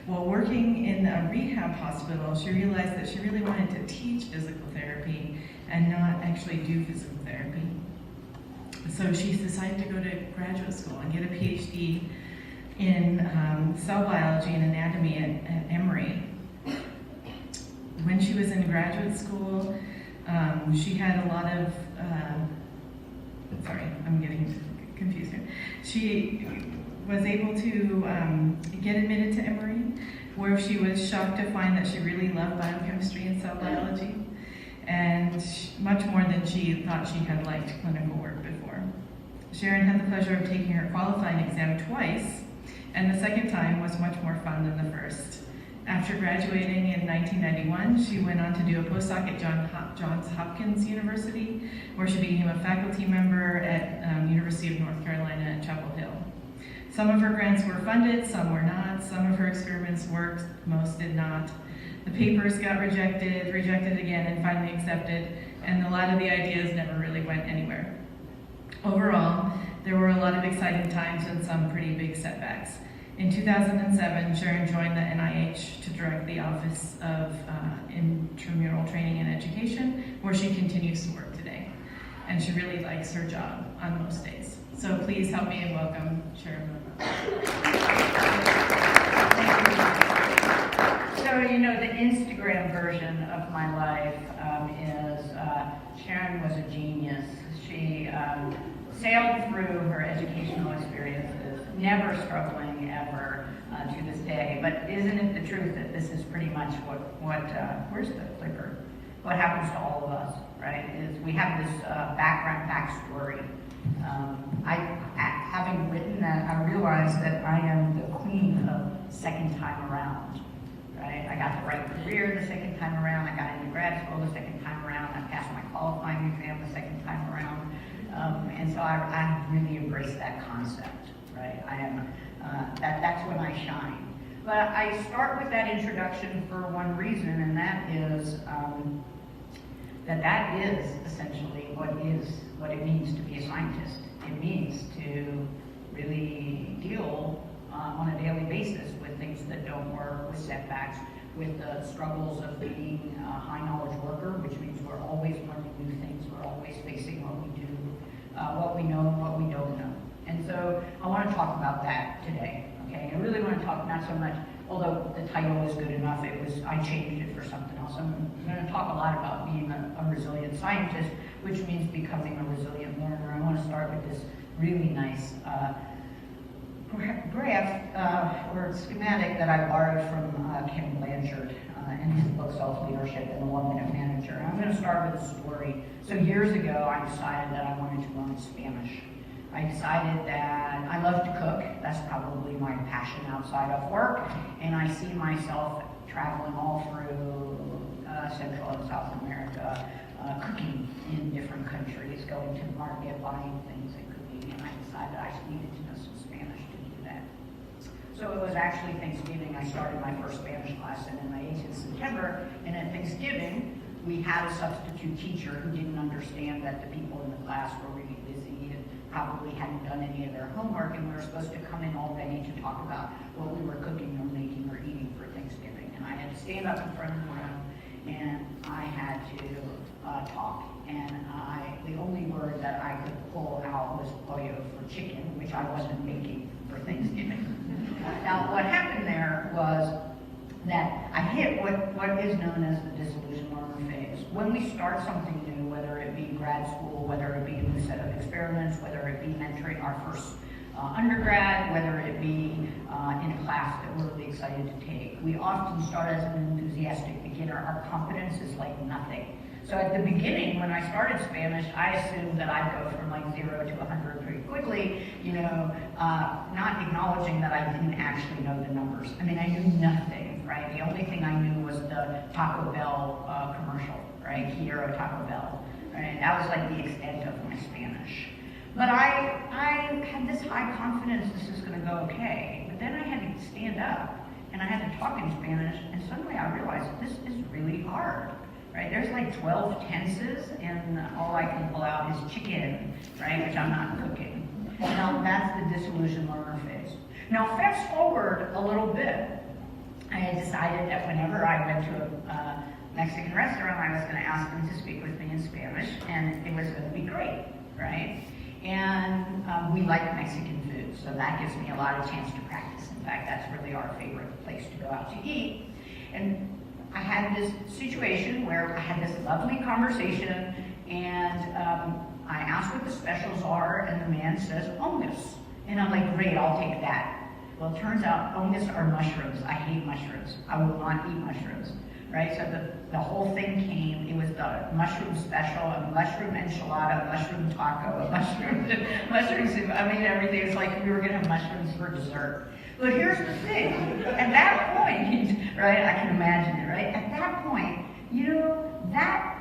While working in a rehab hospital, she realized that she really wanted to teach physical therapy and not actually do physical therapy. So she decided to go to graduate school and get a PhD in cell biology and anatomy at Emory. When she was in graduate school, she had a lot of, sorry, I'm getting confused here. She was able to get admitted to Emory, where she was shocked to find that she really loved biochemistry and cell biology, and much more than she thought she had liked clinical work before. Sharon had the pleasure of taking her qualifying exam twice, and the second time was much more fun than the first. After graduating in 1991, she went on to do a postdoc at Johns Hopkins University, where she became a faculty member at University of North Carolina at Chapel Hill. Some of her grants were funded, some were not. Some of her experiments worked, most did not. The papers got rejected again, and finally accepted, and a lot of the ideas never really went anywhere. Overall, there were a lot of exciting times and some pretty big setbacks. In 2007, Sharon joined the NIH to direct the Office of Intramural Training and Education, where she continues to work today. And she really likes her job on most days. So please help me in welcome Sharon L. So, you know, the Instagram version of my life is Sharon was a genius. She sailed through her educational experiences, never struggling ever to this day. But isn't it the truth that this is pretty much what where's the clicker? What happens to all of us, right? Is we have this backstory. Having written that, I realized that I am the queen of second time around, right? I got the right career the second time around. I got into grad school the second time around. I passed my qualifying exam the second time around. And so I really embrace that concept, right? I am, that's when I shine. But I start with that introduction for one reason, and that is that is essentially what it means to be a scientist. It means to really deal on a daily basis with things that don't work, with setbacks, with the struggles of being a high knowledge worker, which means we're always learning new things, we're always facing what we do, what we know and what we don't know. And so I want to talk about that today, okay? I really want to talk not so much, although the title is good enough, I changed it for something else. I'm going to talk a lot about being a resilient scientist, which means becoming a resilient learner. I want to start with this really nice graph or schematic that I borrowed from Ken Blanchard in his book Self-Leadership and the 1 Minute Manager. And I'm going to start with a story. So years ago, I decided that I wanted to learn Spanish. I decided that I love to cook. That's probably my passion outside of work. And I see myself traveling all through Central and South America, cooking in different countries, going to the market, buying things and cooking. And I decided I needed to know some Spanish to do that. So it was actually Thanksgiving. I started my first Spanish class in MIH in September. And at Thanksgiving, we had a substitute teacher who didn't understand that the people in the class were really busy and probably hadn't done any of their homework, and we were supposed to come in all day to talk about what we were cooking or making or eating for Thanksgiving. And I had to stand up in front of the room, and I had to talk. And the only word that I could pull out was pollo for chicken, which I wasn't making for Thanksgiving. Now, what happened there was that I hit what is known as the disillusioned learner phase. When we start something new, whether it be grad school, whether it be a new set of experiments, whether it be mentoring our first undergrad, whether it be in a class that we're really excited to take, we often start as an enthusiastic beginner. Our confidence is like nothing. So at the beginning, when I started Spanish, I assumed that I'd go from like 0 to 100 pretty quickly, not acknowledging that I didn't actually know the numbers. I mean, I knew nothing, right? The only thing I knew was the Taco Bell commercial, right? Quiero Taco Bell, right? That was like the extent of my Spanish. But I had this high confidence this is gonna go okay. But then I had to stand up and I had to talk in Spanish, and suddenly I realized this is really hard. Right, there's like 12 tenses, and all I can pull out is chicken, right, which I'm not cooking. Now, that's the disillusioned learner phase. Now, fast forward a little bit. I had decided that whenever I went to a Mexican restaurant, I was going to ask them to speak with me in Spanish, and it was going to be great, right? And we like Mexican food, so that gives me a lot of chance to practice. In fact, that's really our favorite place to go out to eat. And I had this situation where I had this lovely conversation, and I asked what the specials are, and the man says, "Ongus." And I'm like, great, I'll take that. Well, it turns out ongus are mushrooms. I hate mushrooms. I will not eat mushrooms, right? So the whole thing came, it was the mushroom special, a mushroom enchilada, a mushroom taco, a mushroom soup. I mean, everything. It's like we were gonna have mushrooms for dessert. But here's the thing, at that point, right, I can imagine it, right? At that point, you know, that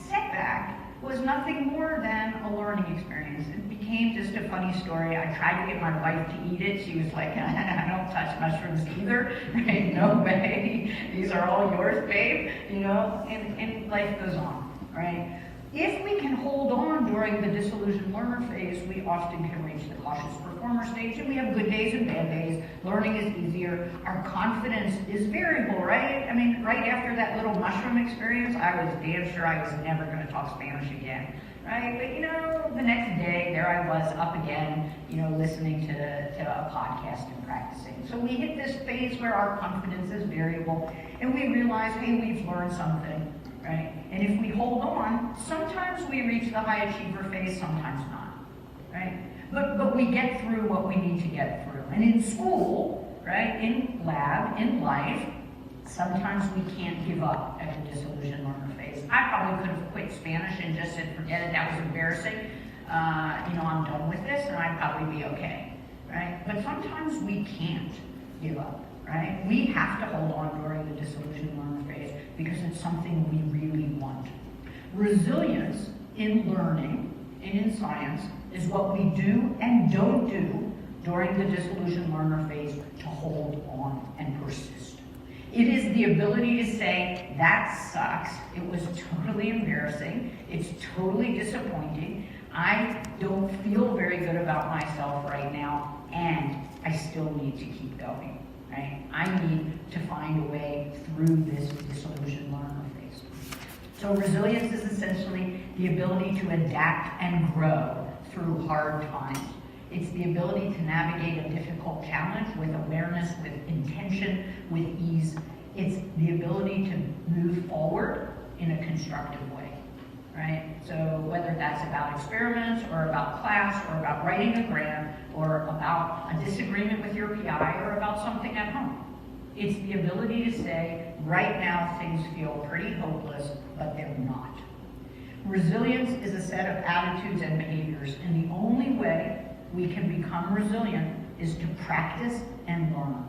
setback was nothing more than a learning experience. It became just a funny story. I tried to get my wife to eat it. She was like, I don't touch mushrooms either, right? No way. These are all yours, babe, you know? And life goes on, right? If we can hold on during the disillusioned learner phase, we often can reach the cautious performer stage, and we have good days and bad days. Learning is easier. Our confidence is variable, right? I mean, right after that little mushroom experience, I was damn sure I was never going to talk Spanish again, right? But you know, the next day, there I was up again, you know, listening to a podcast and practicing. So we hit this phase where our confidence is variable, and we realize, hey, we've learned something. Right? And if we hold on, sometimes we reach the high achiever phase, sometimes not, right? But we get through what we need to get through. And in school, right, in lab, in life, sometimes we can't give up at the disillusioned learner phase. I probably could have quit Spanish and just said, forget it, that was embarrassing. You know, I'm done with this, and I'd probably be okay, right? But sometimes we can't give up, right? We have to hold on during the disillusioned learner phase because it's something we really want. Resilience in learning and in science is what we do and don't do during the disillusioned learner phase to hold on and persist. It is the ability to say, that sucks, it was totally embarrassing, it's totally disappointing, I don't feel very good about myself right now, and I still need to keep going. Right? I need to find a way through this disillusioned learner phase. So resilience is essentially the ability to adapt and grow through hard times. It's the ability to navigate a difficult challenge with awareness, with intention, with ease. It's the ability to move forward in a constructive way. Right? So whether that's about experiments or about class or about writing a grant or about a disagreement with your PI or about something at home. It's the ability to say, right now things feel pretty hopeless, but they're not. Resilience is a set of attitudes and behaviors, and the only way we can become resilient is to practice and learn.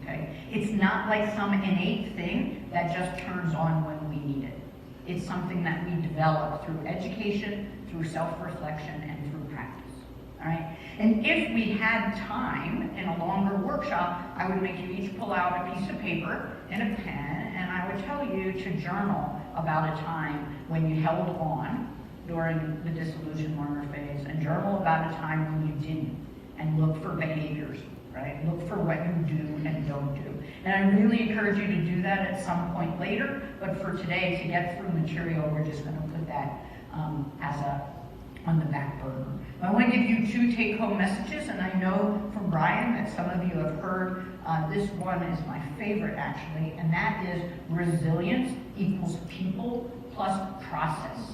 Okay? It's not like some innate thing that just turns on when we need it. It's something that we develop through education, through self-reflection, and through practice. All right? And if we had time in a longer workshop, I would make you each pull out a piece of paper and a pen, and I would tell you to journal about a time when you held on during the disillusioned learner phase, and journal about a time when you didn't, and look for behaviors. Right? Look for what you do and don't do. And I really encourage you to do that at some point later, but for today, to get through material, we're just going to put that on the back burner. I want to give you 2 take-home messages, and I know from Brian that some of you have heard this one is my favorite actually, and that is resilience equals people plus process.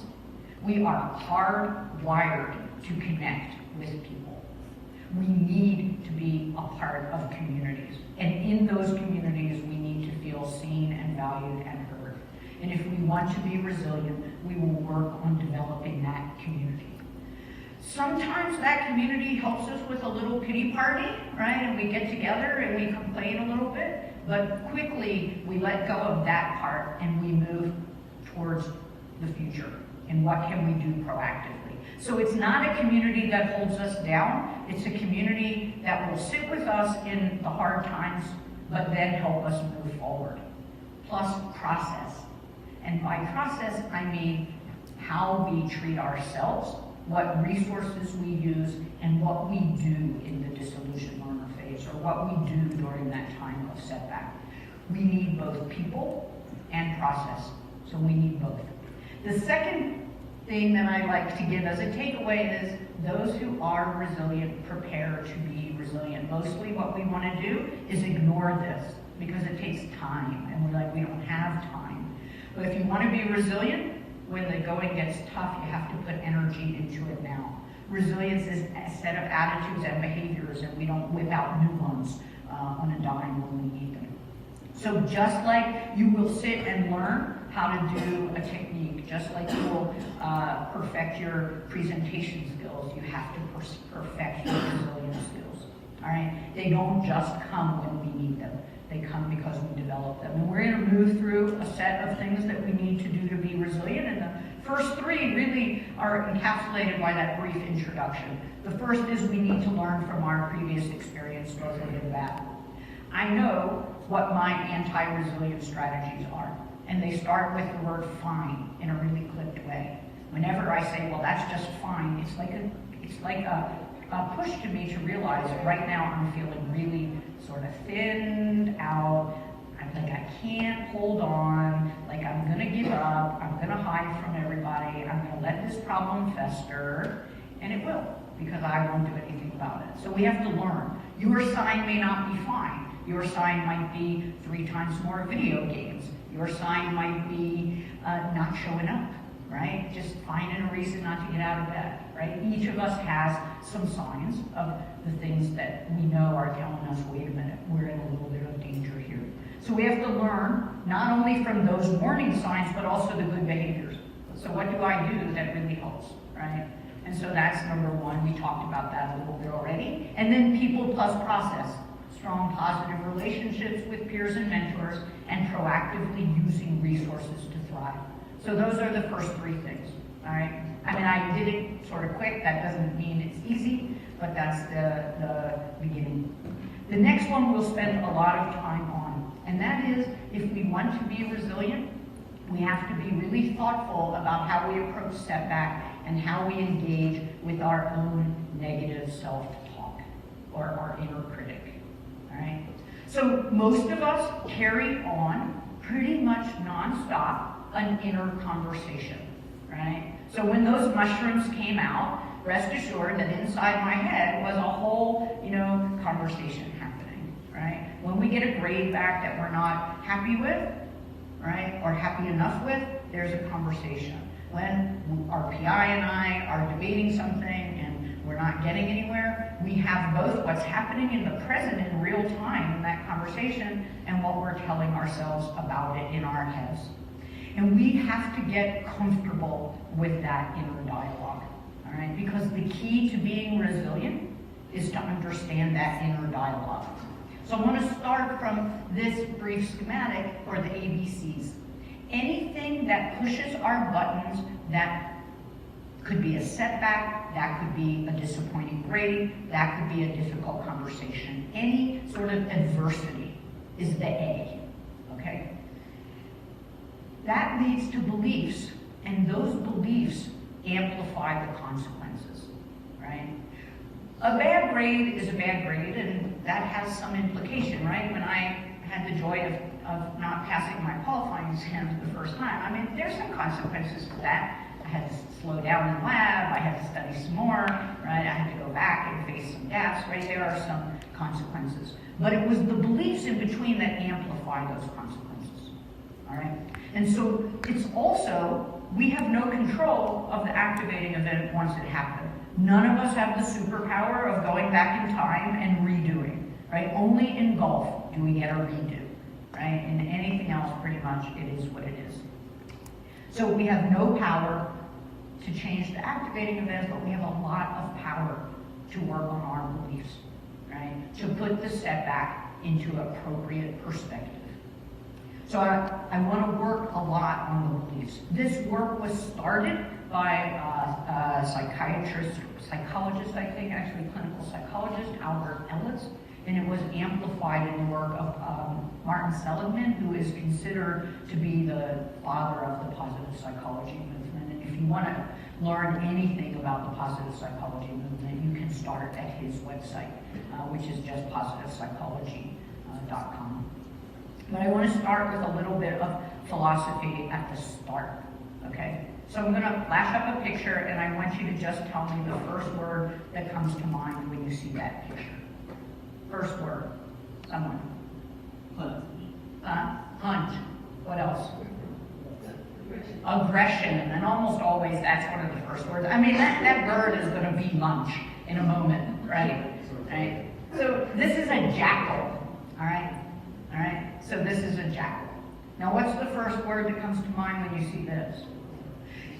We are hardwired to connect with people. We need to be a part of communities. And in those communities, we need to feel seen and valued and heard. And if we want to be resilient, we will work on developing that community. Sometimes that community helps us with a little pity party, right? And we get together and we complain a little bit, but quickly we let go of that part and we move towards the future. And what can we do proactively? So it's not a community that holds us down. It's a community that will sit with us in the hard times, but then help us move forward. Plus process. And by process, I mean how we treat ourselves what resources we use, and what we do in the disillusioned learner phase, or what we do during that time of setback. We need both people and process, so we need both. The second thing that I like to give as a takeaway is those who are resilient prepare to be resilient. Mostly what we want to do is ignore this because it takes time, and we're like, we don't have time. But if you want to be resilient, when the going gets tough, you have to put energy into it now. Resilience is a set of attitudes and behaviors, and we don't whip out new ones on a dime when we need them. So just like you will sit and learn how to do a technique, just like you will perfect your presentation skills, you have to perfect your resilience skills. All right? They don't just come when we need them. They come because we develop them. And we're going to move through a set of things that we need to do to be resilient. And the first three really are encapsulated by that brief introduction. The first is we need to learn from our previous experience, both good and bad. I know what my anti-resilience strategies are. And they start with the word fine in a really clipped way. Whenever I say, well, that's just fine, it's like a push to me to realize that right now I'm feeling really sort of thinned out. I'm like, I can't hold on, like I'm gonna give up, I'm gonna hide from everybody, I'm gonna let this problem fester, and it will, because I won't do anything about it. So we have to learn. Your sign may not be fine. Your sign might be 3 times more video games. Your sign might be not showing up, right? Just finding a reason not to get out of bed, right? Each of us has some signs of the things that we know are telling us, wait a minute, we're in a little bit of danger here. So we have to learn not only from those warning signs, but also the good behaviors. So what do I do that really helps, right? And so that's number one. We talked about that a little bit already. And then people plus process. Strong positive relationships with peers and mentors, and proactively using resources to thrive. So those are the first 3 things, all right? I mean, I did it sort of quick. That doesn't mean it's easy, but that's the beginning. The next one we'll spend a lot of time on, and that is if we want to be resilient, we have to be really thoughtful about how we approach setback and how we engage with our own negative self-talk or our inner critic. All right? So most of us carry on pretty much nonstop an inner conversation, right? So when those mushrooms came out, rest assured that inside my head was a whole, conversation happening, right? When we get a grade back that we're not happy with, right, or happy enough with, there's a conversation. When our PI and I are debating something and we're not getting anywhere, we have both what's happening in the present in real time in that conversation and what we're telling ourselves about it in our heads. And we have to get comfortable with that inner dialogue, all right? Because the key to being resilient is to understand that inner dialogue. So I want to start from this brief schematic for the ABCs. Anything that pushes our buttons, that could be a setback, that could be a disappointing grade, that could be a difficult conversation. Any sort of adversity is the A, okay? That leads to beliefs, and those beliefs amplify the consequences, right? A bad grade is a bad grade, and that has some implication, right? When I had the joy of not passing my qualifying exams the first time, I mean, there's some consequences to that. I had to slow down in lab, I had to study some more, right? I had to go back and face some gaps, right? There are some consequences. But it was the beliefs in between that amplify those consequences, all right? And so it's also, we have no control of the activating event once it happened. None of us have the superpower of going back in time and redoing, right? Only in golf do we get a redo, right? In anything else, pretty much, it is what it is. So we have no power to change the activating event, but we have a lot of power to work on our beliefs, right? To put the setback into appropriate perspective. So I want to work a lot on the beliefs. This work was started by a psychologist, I think, actually clinical psychologist, Albert Ellis, and it was amplified in the work of Martin Seligman, who is considered to be the father of the positive psychology movement. And if you want to learn anything about the positive psychology movement, you can start at his website, which is just positivepsychology.com. But I want to start with a little bit of philosophy at the start, okay? So I'm going to flash up a picture, and I want you to just tell me the first word that comes to mind when you see that picture. First word. Someone. Hunt. Hunt. What else? Aggression. And almost always that's one of the first words. I mean, that bird is going to be lunch in a moment, right? Right? So this is a jackal, all right? All right? So this is a jackal. Now, what's the first word that comes to mind when you see this?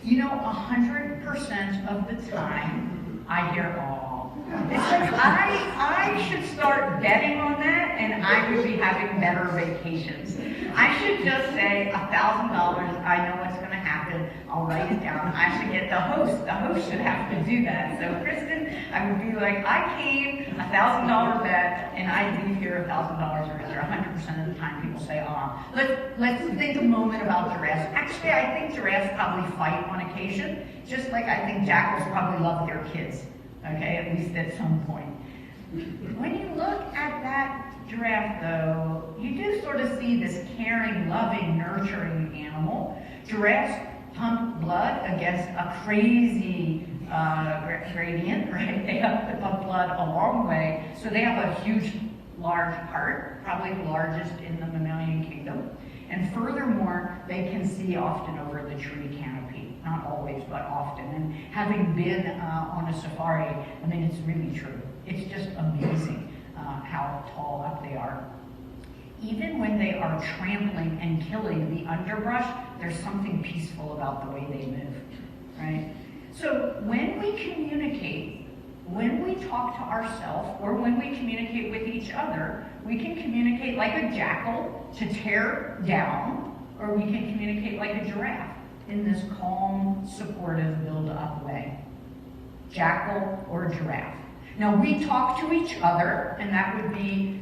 You know, 100% of the time, I hear, "Aw." It's like, I should start betting on that, and I would be having better vacations. I should just say $1,000, I know what's going to happen, I'll write it down. I should get the host should have to do that. So Kristen, I would be like, I came, $1,000 bet, and I leave here $1,000 richer. 100% of the time people say, "Ah." Let's think a moment about giraffes. Actually, I think giraffes probably fight on occasion, just like I think jackals probably love their kids, okay, at least at some point. When you look at that giraffe, though, you do sort of see this caring, loving, nurturing animal. Giraffes pump blood against a crazy gradient, right? They have to pump blood a long way, so they have a huge, large heart, probably the largest in the mammalian kingdom. And furthermore, they can see often over the tree canopy. Not always, but often. And having been on a safari, I mean, it's really true. It's just amazing how tall up they are. Even when they are trampling and killing the underbrush, there's something peaceful about the way they move, right? So when we communicate, when we talk to ourselves, or when we communicate with each other, we can communicate like a jackal to tear down, or we can communicate like a giraffe in this calm, supportive, build-up way. Jackal or giraffe. Now we talk to each other, and that would be,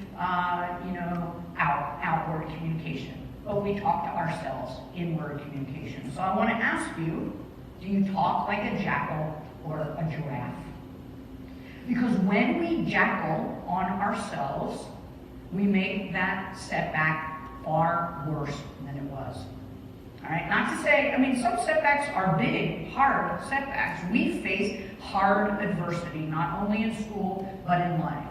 outward communication. But we talk to ourselves, inward communication. So I want to ask you, do you talk like a jackal or a giraffe? Because when we jackal on ourselves, we make that setback far worse than it was. All right, not to say, I mean, some setbacks are big, hard setbacks. We face hard adversity, not only in school, but in life.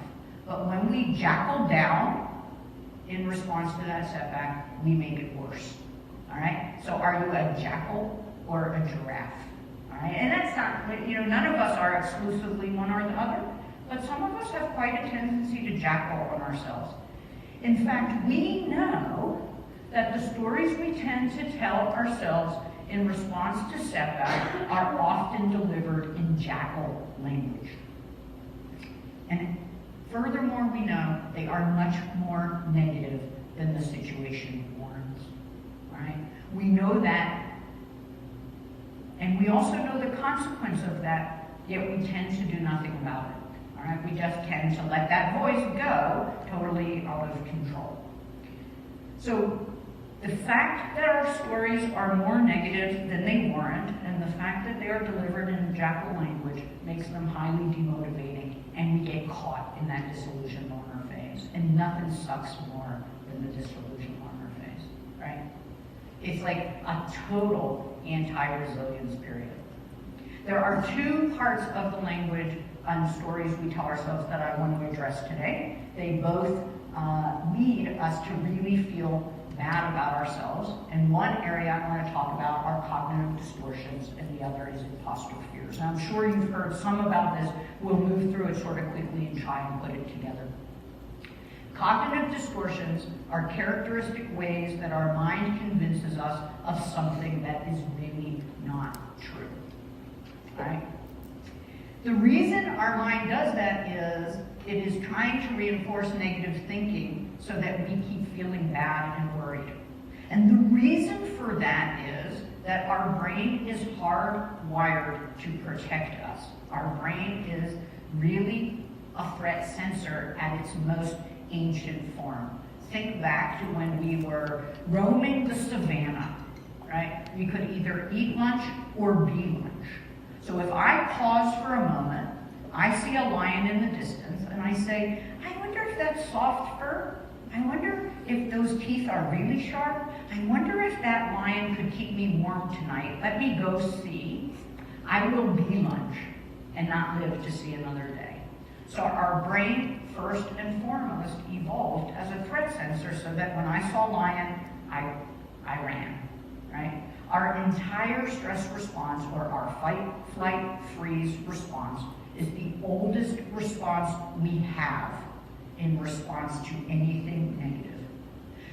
But when we jackal down in response to that setback, we make it worse. All right, so are you a jackal or a giraffe? All right, and that's not, none of us are exclusively one or the other, but some of us have quite a tendency to jackal on ourselves. In fact, we know that the stories we tend to tell ourselves in response to setback are often delivered in jackal language. And furthermore, we know they are much more negative than the situation warrants. All right? We know that, and we also know the consequence of that, yet we tend to do nothing about it. All right? We just tend to let that voice go totally out of control. So the fact that our stories are more negative than they warrant, and the fact that they are delivered in jackal language, makes them highly demotivating, and we get caught in that disillusioned learner phase. And nothing sucks more than the disillusioned learner phase, right? It's like a total anti-resilience period. There are two parts of the language and stories we tell ourselves that I want to address today. They both lead us to really feel bad about ourselves. And one area I want to talk about are cognitive distortions, and the other is imposter fears. And I'm sure you've heard some about this. We'll move through it sort of quickly and try and put it together. Cognitive distortions are characteristic ways that our mind convinces us of something that is really not true. All right? The reason our mind does that is it is trying to reinforce negative thinking so that we keep feeling bad and worried. And the reason for that is that our brain is hardwired to protect us. Our brain is really a threat sensor at its most ancient form. Think back to when we were roaming the savannah, right? We could either eat lunch or be lunch. So if I pause for a moment, I see a lion in the distance, and I say, I wonder if that's soft fur. I wonder if those teeth are really sharp. I wonder if that lion could keep me warm tonight. Let me go see. I will be lunch and not live to see another day. So our brain, first and foremost, evolved as a threat sensor so that when I saw lion, I ran, right? Our entire stress response, or our fight, flight, freeze response, is the oldest response we have in response to anything negative.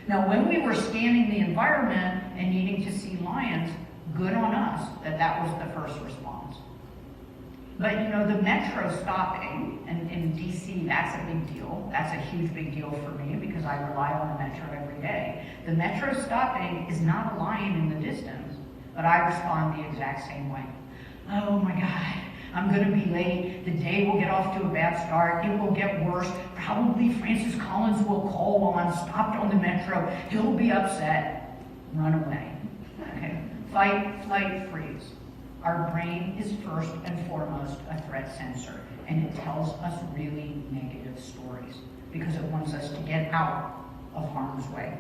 Now, when we were scanning the environment and needing to see lions, good on us that was the first response. But you know, the metro stopping, and in DC, that's a big deal. That's a huge big deal for me because I rely on the metro every day. The metro stopping is not a lion in the distance, but I respond the exact same way. Oh my God, I'm gonna be late. The day will get off to a bad start. It will get worse. Probably Francis Collins will call on, stopped on the metro. He'll be upset. Run away. Okay. Fight, flight, freeze. Our brain is first and foremost a threat sensor, and it tells us really negative stories because it wants us to get out of harm's way.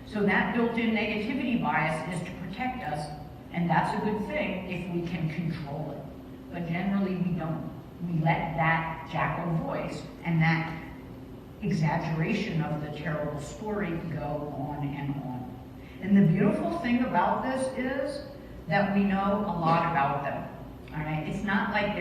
So that built-in negativity bias is to protect us, and that's a good thing if we can control it. But generally we don't. We let that jackal voice and that exaggeration of the terrible story go on and on. And the beautiful thing about this is that we know a lot about them. All right, it's not like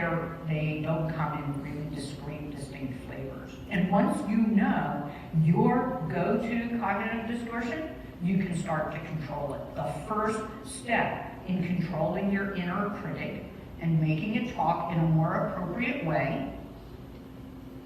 they don't come in really discrete, distinct flavors. And once you know your go-to cognitive distortion, you can start to control it. The first step in controlling your inner critic and making it talk in a more appropriate way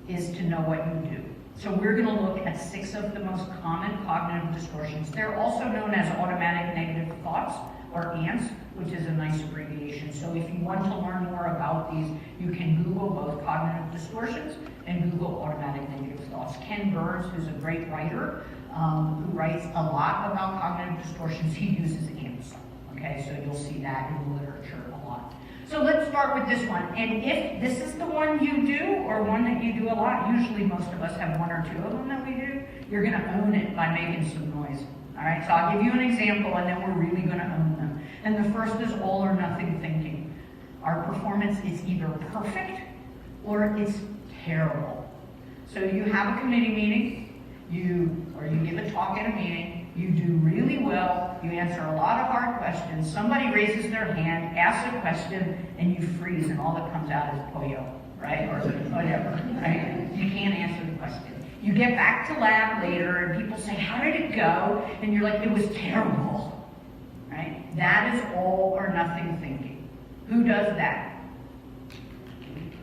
is to know what you do. So we're going to look at 6 of the most common cognitive distortions. They're also known as automatic negative thoughts, or ANTs, which is a nice abbreviation. So if you want to learn more about these, you can Google both cognitive distortions and Google automatic negative thoughts. Ken Burns, who's a great writer, who writes a lot about cognitive distortions, he uses ANTs. Okay, so you'll see that in the literature a lot. So let's start with this one. And if this is the one you do, or one that you do a lot, usually most of us have 1 or 2 of them that we do, you're going to own it by making some noise. All right, so I'll give you an example, and then we're really going to own them. And the first is all or nothing thinking. Our performance is either perfect or it's terrible. So you have a committee meeting, you give a talk at a meeting, you do really well, you answer a lot of hard questions, somebody raises their hand, asks a question, and you freeze, and all that comes out is pollo, right? Or whatever, right? You can't answer the question. You get back to lab later, and people say, how did it go? And you're like, it was terrible, right? That is all or nothing thinking. Who does that?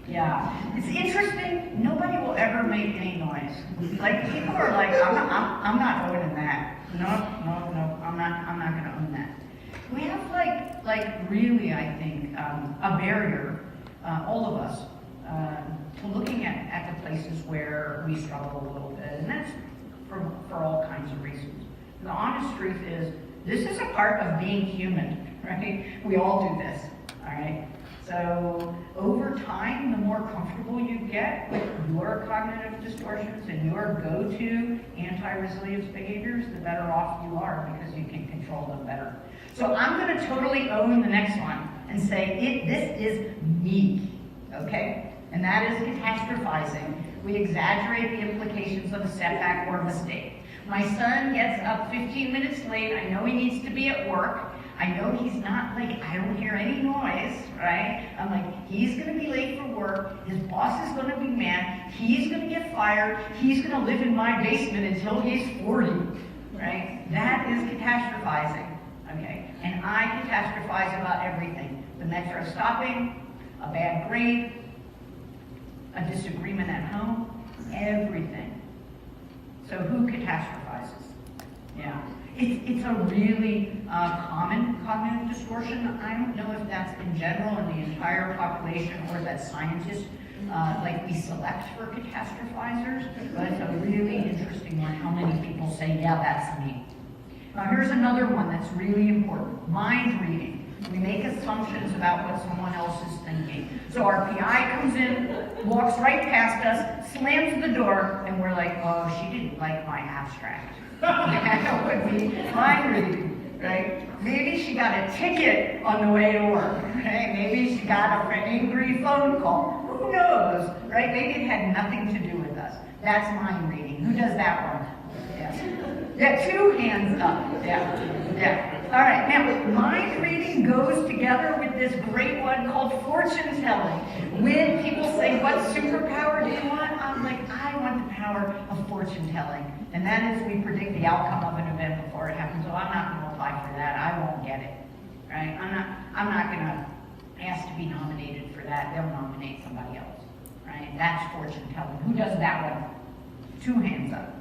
Yeah, it's interesting. Nobody will ever make any noise. Like, people are like, I'm not owning that. No, I'm not going to own that. We have like really, I think, a barrier, all of us, to looking at the places where we struggle a little bit, and that's for all kinds of reasons. The honest truth is, this is a part of being human, right? We all do this, all right? So over time, the more comfortable you get with your cognitive distortions and your go-to anti-resilience behaviors, the better off you are because you can control them better. So I'm going to totally own the next one and say, this is me, okay? And that is catastrophizing. We exaggerate the implications of a setback or a mistake. My son gets up 15 minutes late. I know he needs to be at work. I know he's not like, I don't hear any noise, right? I'm like, he's going to be late for work. His boss is going to be mad. He's going to get fired. He's going to live in my basement until he's 40, right? That is catastrophizing, okay? And I catastrophize about everything. The metro stopping, a bad grade, a disagreement at home, everything. So who catastrophizes? Yeah. It's a really common cognitive distortion. I don't know if that's in general in the entire population or that scientists like we select for catastrophizers, but it's a really interesting one, how many people say, yeah, that's me. Now here's another one that's really important, mind reading. We make assumptions about what someone else is thinking. So our PI comes in, walks right past us, slams the door, and we're like, oh, she didn't like my abstract. That would be my reading, right? Maybe she got a ticket on the way to work, right? Maybe she got an angry phone call. Who knows, right? Maybe it had nothing to do with us. That's mind reading. Who does that one? Yeah, 2 hands up. Yeah. All right, now, mind reading goes together with this great one called fortune telling. When people say, what superpower do you want? I'm like, I want the power of fortune telling. And that is we predict the outcome of an event before it happens. So I'm not going to apply for that. I won't get it, right? I'm not going to ask to be nominated for that. They'll nominate somebody else, right? That's fortune telling. Who does that one? 2 hands up.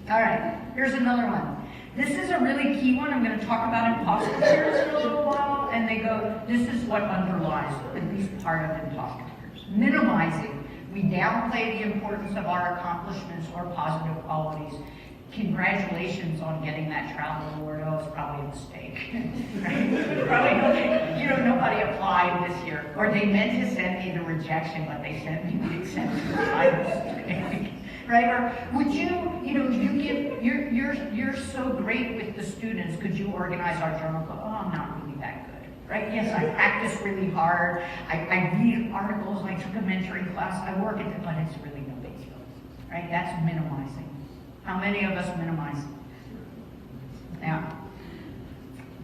All right, here's another one. This is a really key one. I'm going to talk about imposter fears for a little while, and they go, this is what underlies at least part of imposter fears. Minimizing. We downplay the importance of our accomplishments or positive qualities. Congratulations on getting that travel award. Oh, it's probably a mistake. Right? Probably nobody applied this year. Or they meant to send me the rejection, but they sent me the acceptance by mistake. Right? Or would you're so great with the students, could you organize our journal club? Oh, I'm not really that good. Right? Yes, I practice really hard. I read articles, I took a mentoring class, I work at it, but it's really no big deal. Right? That's minimizing. How many of us minimize? Now,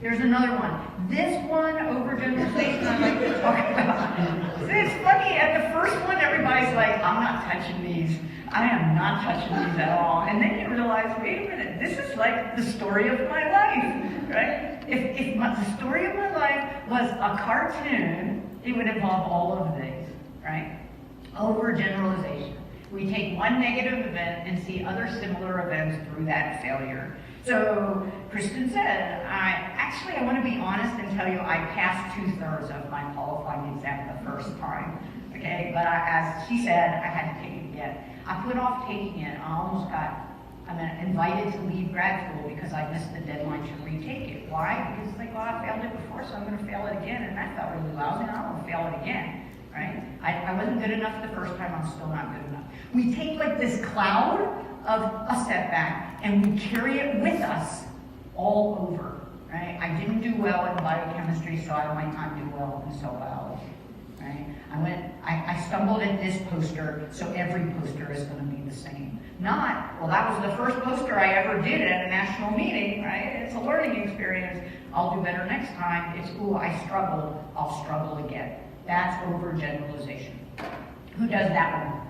here's another one. This one, overgeneralization, I like to talk about. It's funny, at the first one, everybody's like, I'm not touching these. I am not touching these at all. And then you realize, wait a minute, this is like the story of my life, right? If the story of my life was a cartoon, it would involve all of these, right? Overgeneralization. We take one negative event and see other similar events through that failure. So Kristen said, I want to be honest and tell you I passed 2/3 of my qualifying exam the first time. Okay, but as she said, I had to take it again. I put off taking it. I'm invited to leave grad school because I missed the deadline to retake it. Why? Because it's like, well, I failed it before, so I'm going to fail it again, and that felt really lousy, and I want to fail it again. Right? I wasn't good enough the first time, I'm still not good enough. We take like this cloud of a setback and we carry it with us all over, right? I didn't do well in biochemistry, so I might not do well in cell biology, right? I stumbled at this poster, so every poster is going to be the same. Not, well, that was the first poster I ever did at a national meeting, right? It's a learning experience. I'll do better next time. It's, ooh, I struggled, I'll struggle again. That's overgeneralization. Who does that one?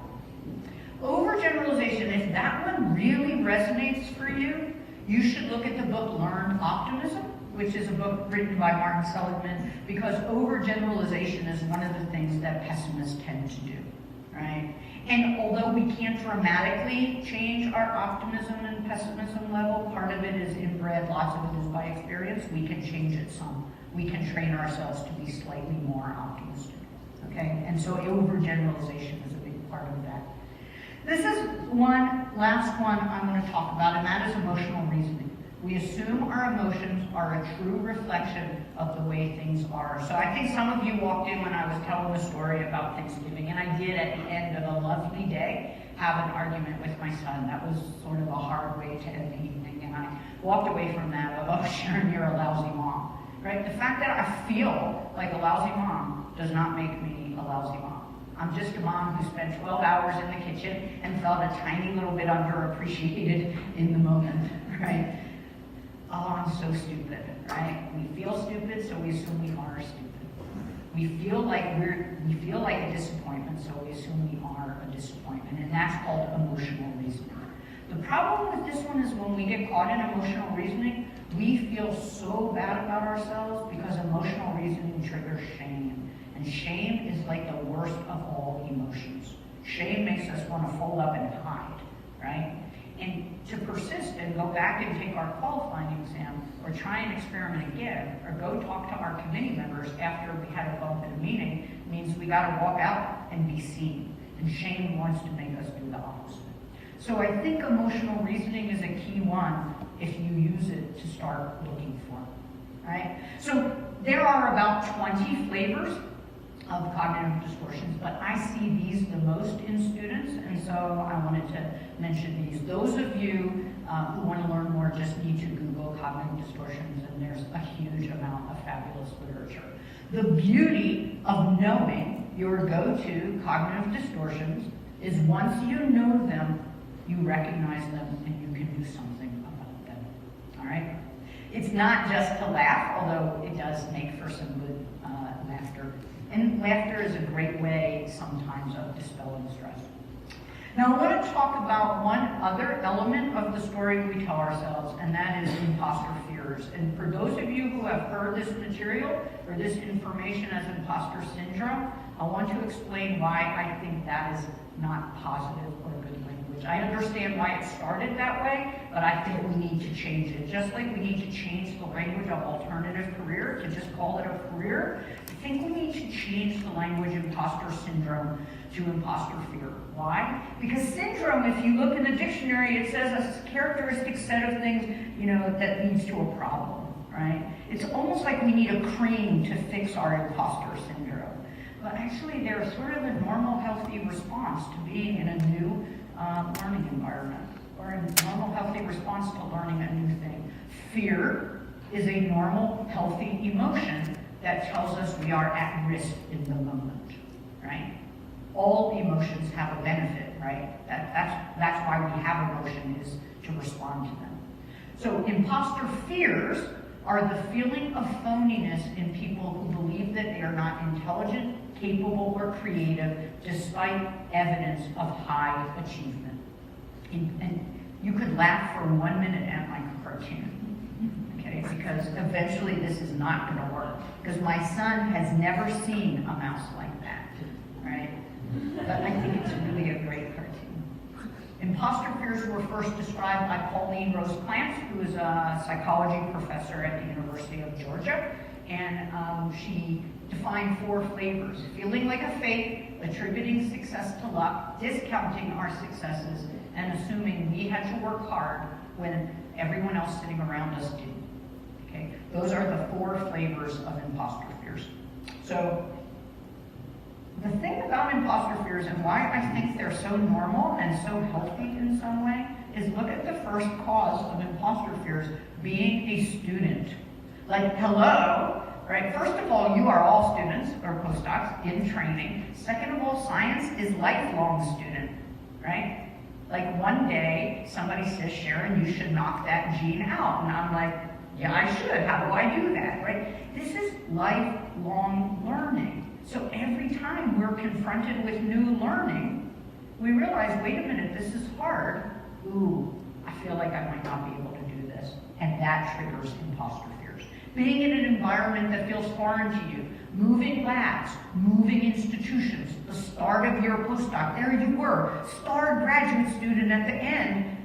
Overgeneralization, if that one really resonates for you, you should look at the book Learned Optimism, which is a book written by Martin Seligman, because overgeneralization is one of the things that pessimists tend to do, right? And although we can't dramatically change our optimism and pessimism level, part of it is inbred, lots of it is by experience, we can change it some. We can train ourselves to be slightly more optimistic, okay? And so overgeneralization is a big part of that. This is last one I'm going to talk about, and that is emotional reasoning. We assume our emotions are a true reflection of the way things are. So I think some of you walked in when I was telling the story about Thanksgiving, and I did at the end of a lovely day have an argument with my son. That was sort of a hard way to end the evening, and I walked away from that, oh, Sharon, you're a lousy mom. Right? The fact that I feel like a lousy mom does not make me a lousy mom. I'm just a mom who spent 12 hours in the kitchen and felt a tiny little bit underappreciated in the moment, right? Oh, I'm so stupid, right? We feel stupid, so we assume we are stupid. We feel like a disappointment, so we assume we are a disappointment, and that's called emotional reasoning. The problem with this one is when we get caught in emotional reasoning, we feel so bad about ourselves because emotional reasoning triggers shame. And shame is like the worst of all emotions. Shame makes us want to fold up and hide, right? And to persist and go back and take our qualifying exam or try and experiment again or go talk to our committee members after we had a bump in a meeting means we got to walk out and be seen. And shame wants to make us do the opposite. So I think emotional reasoning is a key one if you use it to start looking for it, right? So there are about 20 flavors of cognitive distortions, but I see these the most in students, and so I wanted to mention these. Those of you who want to learn more just need to Google cognitive distortions, and there's a huge amount of fabulous literature. The beauty of knowing your go-to cognitive distortions is once you know them, you recognize them, and you can do something about them. All right? It's not just to laugh, although it does make for some good laughter. And laughter is a great way sometimes of dispelling stress. Now I want to talk about one other element of the story we tell ourselves, and that is imposter fears. And for those of you who have heard this material or this information as imposter syndrome, I want to explain why I think that is not positive or good language. I understand why it started that way, but I think we need to change it. Just like we need to change the language of alternative career to just call it a career, I think we need to change the language imposter syndrome to imposter fear. Why? Because syndrome, if you look in the dictionary, it says a characteristic set of things, that leads to a problem, right? It's almost like we need a cream to fix our imposter syndrome. But actually, they're sort of a normal, healthy response to being in a new learning environment, or a normal, healthy response to learning a new thing. Fear is a normal, healthy emotion that tells us we are at risk in the moment, right? All emotions have a benefit, right? That's why we have emotion, is to respond to them. So imposter fears are the feeling of phoniness in people who believe that they are not intelligent, capable, or creative, despite evidence of high achievement. And you could laugh for 1 minute at my cartoon, okay? Because eventually this is not going to work. Because my son has never seen a mouse like that, right? But I think it's really a great cartoon. Imposter fears were first described by Pauline Rose Clance, who is a psychology professor at the University of Georgia. And she defined 4 flavors: feeling like a fake, attributing success to luck, discounting our successes, and assuming we had to work hard when everyone else sitting around us didn't. Okay? Those are the 4 flavors of imposter fears. So the thing about imposter fears and why I think they're so normal and so healthy in some way is look at the first cause of imposter fears, being a student. Like, hello, right? First of all, you are all students or postdocs in training. Second of all, science is lifelong student, right? Like one day somebody says, Sharon, you should knock that gene out. And I'm like, yeah, I should. How do I do that, right? This is lifelong learning. So every time we're confronted with new learning, we realize, wait a minute, this is hard. Ooh, I feel like I might not be able to do this. And that triggers imposter fears. Being in an environment that feels foreign to you, moving labs, moving institutions, the start of your postdoc, there you were, star graduate student at the end,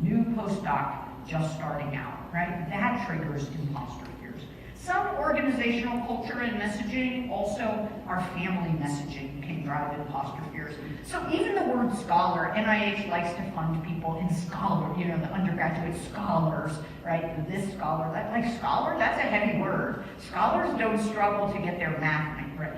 new postdoc just starting out, right? That triggers imposter fears. Some organizational culture and messaging, also our family messaging, can drive imposter fears. So even the word scholar, NIH likes to fund people in scholar, the undergraduate scholars, right? This scholar, like scholar, that's a heavy word. Scholars don't struggle to get their math, right?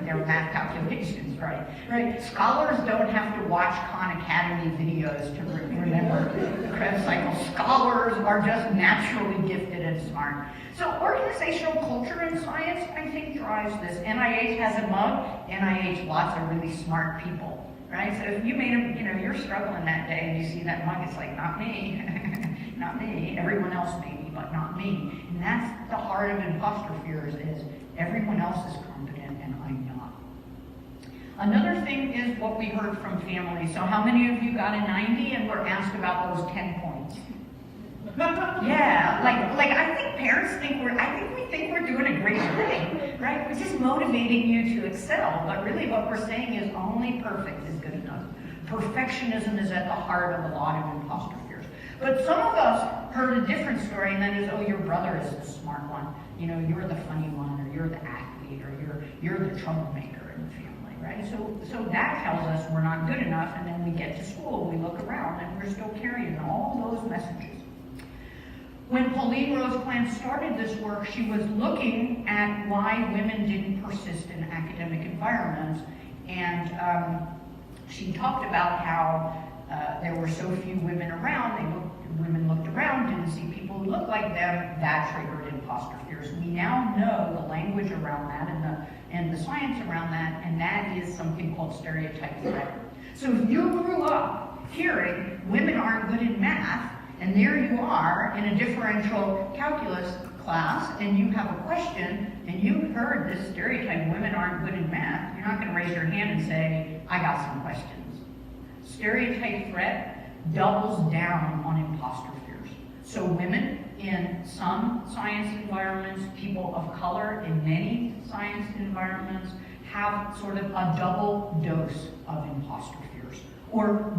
Their math calculations, right? Right? Scholars don't have to watch Khan Academy videos to remember the Krebs cycle. Scholars are just naturally gifted and smart. So organizational culture in science, I think, drives this. NIH has a mug. NIH, lots of really smart people, right? So if you made them, you're struggling that day and you see that mug, it's like, not me, not me. Everyone else maybe, but not me. And that's the heart of imposter fears, is everyone else is competent and I'm not. Another thing is what we heard from family. So how many of you got a 90 and were asked about those 10 points? Yeah, like I think parents think we think we're doing a great thing, right? We're just motivating you to excel, but really what we're saying is only perfect is good enough. Perfectionism is at the heart of a lot of imposter fears. But some of us heard a different story, and that is, oh, your brother is the smart one. You're the funny one, or you're the athlete, or you're the troublemaker in the family, right? So that tells us we're not good enough, and then we get to school, we look around, and we're still carrying all those messages. When Pauline Rose Clance started this work, she was looking at why women didn't persist in academic environments, and she talked about how there were so few women around. Women looked around, didn't see people who looked like them. That triggered imposter fears. We now know the language around that and the science around that, and that is something called stereotype threat. So if you grew up hearing women aren't good in math, and there you are in a differential calculus class, and you have a question, and you heard this stereotype, women aren't good in math, you're not going to raise your hand and say, I got some questions. Stereotype threat doubles down on imposter fears. So women in some science environments, people of color in many science environments, have sort of a double dose of imposter fears, or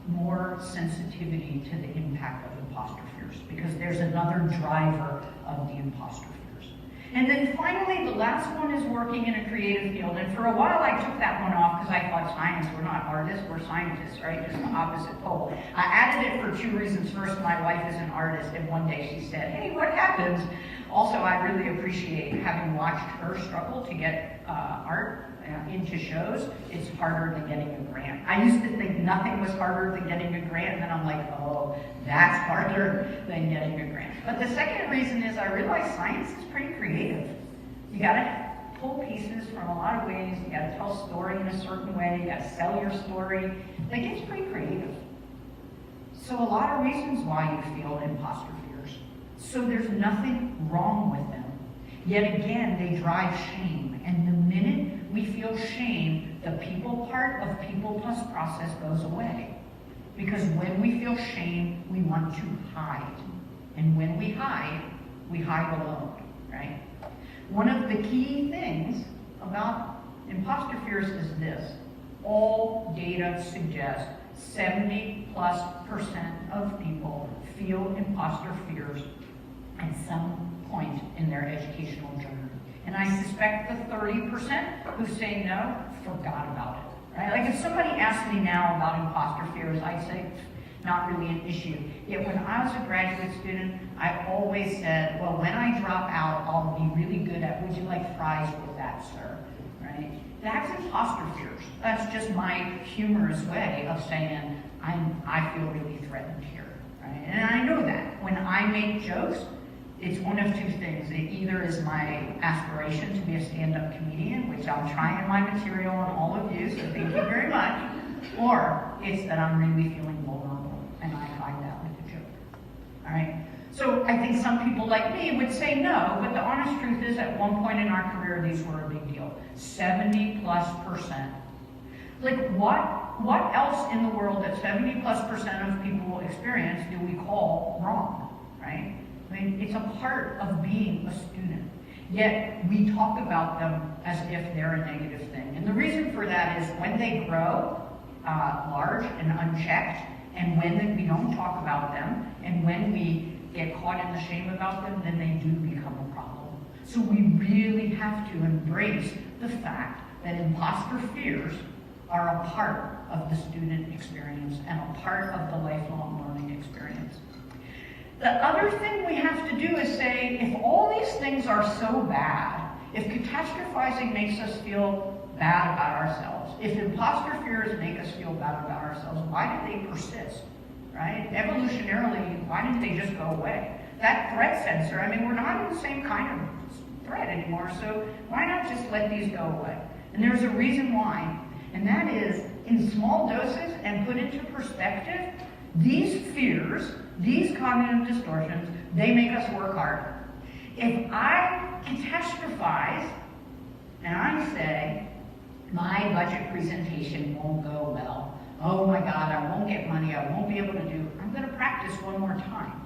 more sensitivity to the impact of imposter fears, because there's another driver of the imposter fears. And then finally, the last one is working in a creative field. And for a while, I took that one off because I thought science, we're not artists, we're scientists, right? Just the opposite pole. I added it for two reasons. First, my wife is an artist, and one day she said, hey, what happens? Also, I really appreciate having watched her struggle to get art into shows. It's harder than getting a grant. I used to think nothing was harder than getting a grant, and then I'm like, oh, that's harder than getting a grant. But the second reason is I realized science is pretty creative. You gotta pull pieces from a lot of ways. You gotta tell a story in a certain way. You gotta sell your story. Like, it's pretty creative. So a lot of reasons why you feel imposter fears. So there's nothing wrong with them. Yet again, they drive shame. And the minute we feel shame, the people part of people plus process goes away. Because when we feel shame, we want to hide. And when we hide alone, right? One of the key things about imposter fears is this. All data suggests 70+% of people feel imposter fears at some point in their educational journey. And I suspect the 30% who say no forgot about it, right? Like if somebody asked me now about imposter fears, I'd say, not really an issue. Yet when I was a graduate student, I always said, well, when I drop out, I'll be really good at, would you like fries with that, sir? Right? That's imposter fears. That's just my humorous way of saying, I feel really threatened here, right? And I know that. When I make jokes, it's one of two things. It either is my aspiration to be a stand-up comedian, which I'm trying my material on all of you, so thank you very much, or it's that I'm really feeling vulnerable, and I hide that with a joke. All right? So I think some people like me would say no, but the honest truth is at one point in our career, these were a big deal. 70+%. Like what else in the world that 70+% of people experience do we call wrong, right? I mean, it's a part of being a student. Yet we talk about them as if they're a negative thing. And the reason for that is when they grow large and unchecked, and when we don't talk about them, and when we get caught in the shame about them, then they do become a problem. So we really have to embrace the fact that imposter fears are a part of the student experience and a part of the lifelong learning experience. The other thing we have to do is say, if all these things are so bad, if catastrophizing makes us feel bad about ourselves, if imposter fears make us feel bad about ourselves, why do they persist, right? Evolutionarily, why didn't they just go away? That threat sensor, I mean, we're not in the same kind of threat anymore, so why not just let these go away? And there's a reason why, and that is, in small doses and put into perspective, these fears, these cognitive distortions, they make us work harder. If I catastrophize and I say, my budget presentation won't go well, oh my God, I won't get money, I won't be able to do, I'm going to practice one more time,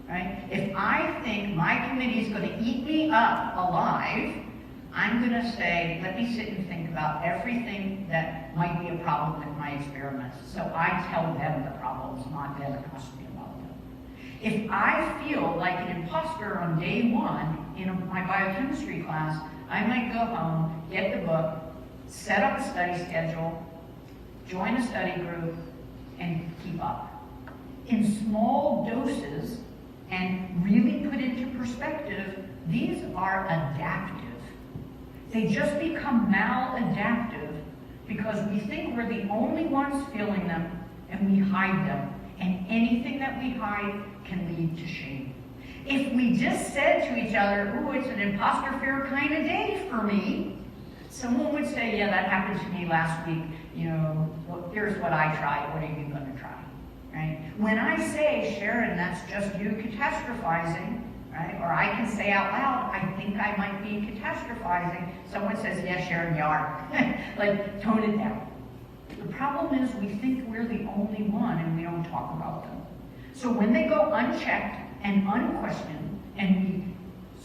right? If I think my committee is going to eat me up alive, I'm going to say, let me sit and think about everything that might be a problem with my experiments. So I tell them the problems, not them ask me about them. If I feel like an imposter on day one in my biochemistry class, I might go home, get the book, set up a study schedule, join a study group, and keep up. In small doses and really put into perspective, these are adaptive. They just become maladaptive because we think we're the only ones feeling them and we hide them. And anything that we hide can lead to shame. If we just said to each other, ooh, it's an imposter fear kind of day for me, someone would say, yeah, that happened to me last week. You know, well, here's what I tried. What are you going to try? Right? When I say, Sharon, that's just you catastrophizing, right? Or I can say out loud, I think I might be catastrophizing. Someone says, yeah, Sharon, you are. Like, tone it down. The problem is we think we're the only one and we don't talk about them. So when they go unchecked and unquestioned and we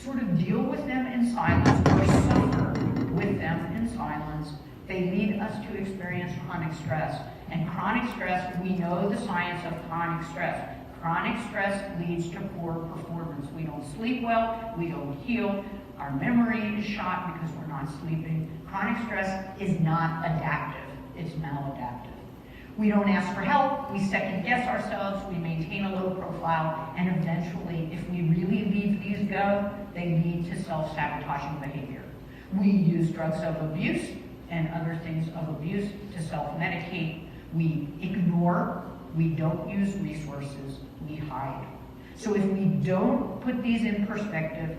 sort of deal with them in silence or suffer with them in silence, they lead us to experience chronic stress. And chronic stress, we know the science of chronic stress. Chronic stress leads to poor performance. We don't sleep well, we don't heal, our memory is shot because we're not sleeping. Chronic stress is not adaptive, it's maladaptive. We don't ask for help, we second guess ourselves, we maintain a low profile, and eventually, if we really leave these go, they lead to self-sabotaging behavior. We use drugs of abuse and other things of abuse to self-medicate. We ignore, we don't use resources, we hide. So if we don't put these in perspective,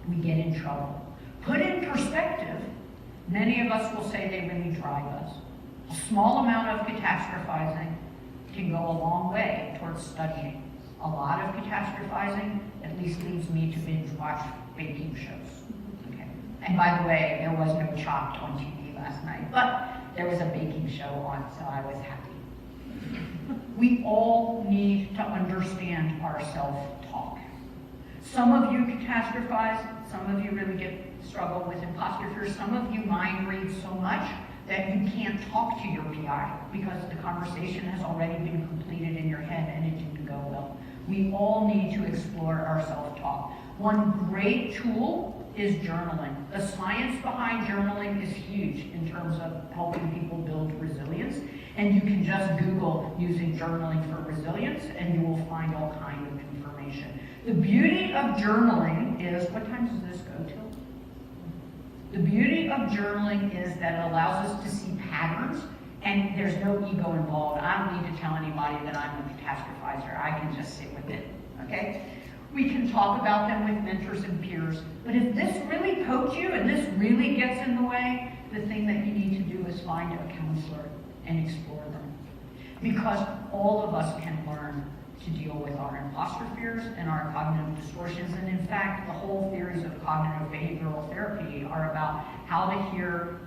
we get in trouble. Put in perspective, many of us will say they really drive us. A small amount of catastrophizing can go a long way towards studying. A lot of catastrophizing at least leads me to binge watch baking shows. Okay. And by the way, there was no Chopped on TV last night, but there was a baking show on, so I was happy. We all need to understand our self-talk. Some of you catastrophize, some of you really struggle with imposter fear, some of you mind read so much that you can't talk to your PI because the conversation has already been completed in your head and it didn't go well. We all need to explore our self-talk. One great tool is journaling. The science behind journaling is huge in terms of helping people build resilience. And you can just Google using journaling for resilience and you will find all kinds of information. The beauty of journaling is, what time does this go till? The beauty of journaling is that it allows us to see patterns and there's no ego involved. I don't need to tell anybody that I'm a catastrophizer. I can just sit with it, okay? We can talk about them with mentors and peers, but if this really pokes you and this really gets in the way, the thing that you need to do is find a counselor and explore them. Because all of us can learn to deal with our imposter fears and our cognitive distortions. And in fact, the whole theories of cognitive behavioral therapy are about how to hear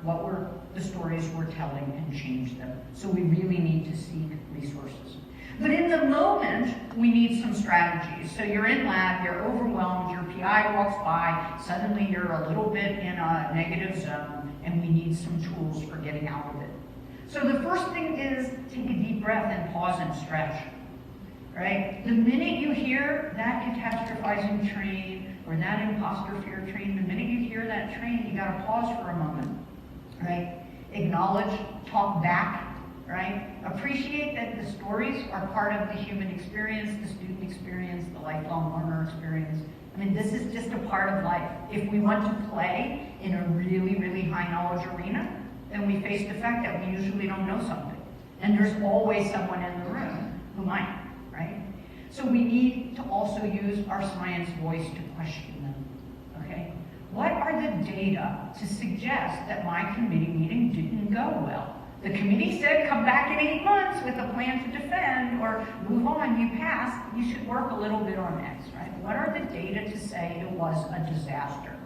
the stories we're telling and change them. So we really need to seek resources. But in the moment, we need some strategies. So you're in lab, you're overwhelmed, your PI walks by, suddenly you're a little bit in a negative zone, and we need some tools for getting out of it. So the first thing is take a deep breath and pause and stretch. Right? The minute you hear that catastrophizing train or that imposter fear train, the minute you hear that train, you gotta pause for a moment. Right? Acknowledge, talk back, right? Appreciate that the stories are part of the human experience, the student experience, the lifelong learner experience. I mean, this is just a part of life. If we want to play in a really, really high knowledge arena, then we face the fact that we usually don't know something. And there's always someone in the room who might, right? So we need to also use our science voice to question them, okay? What are the data to suggest that my committee meeting didn't go well? The committee said, come back in 8 months with a plan to defend, or move on, you passed, you should work a little bit on X, right? What are the data to say it was a disaster,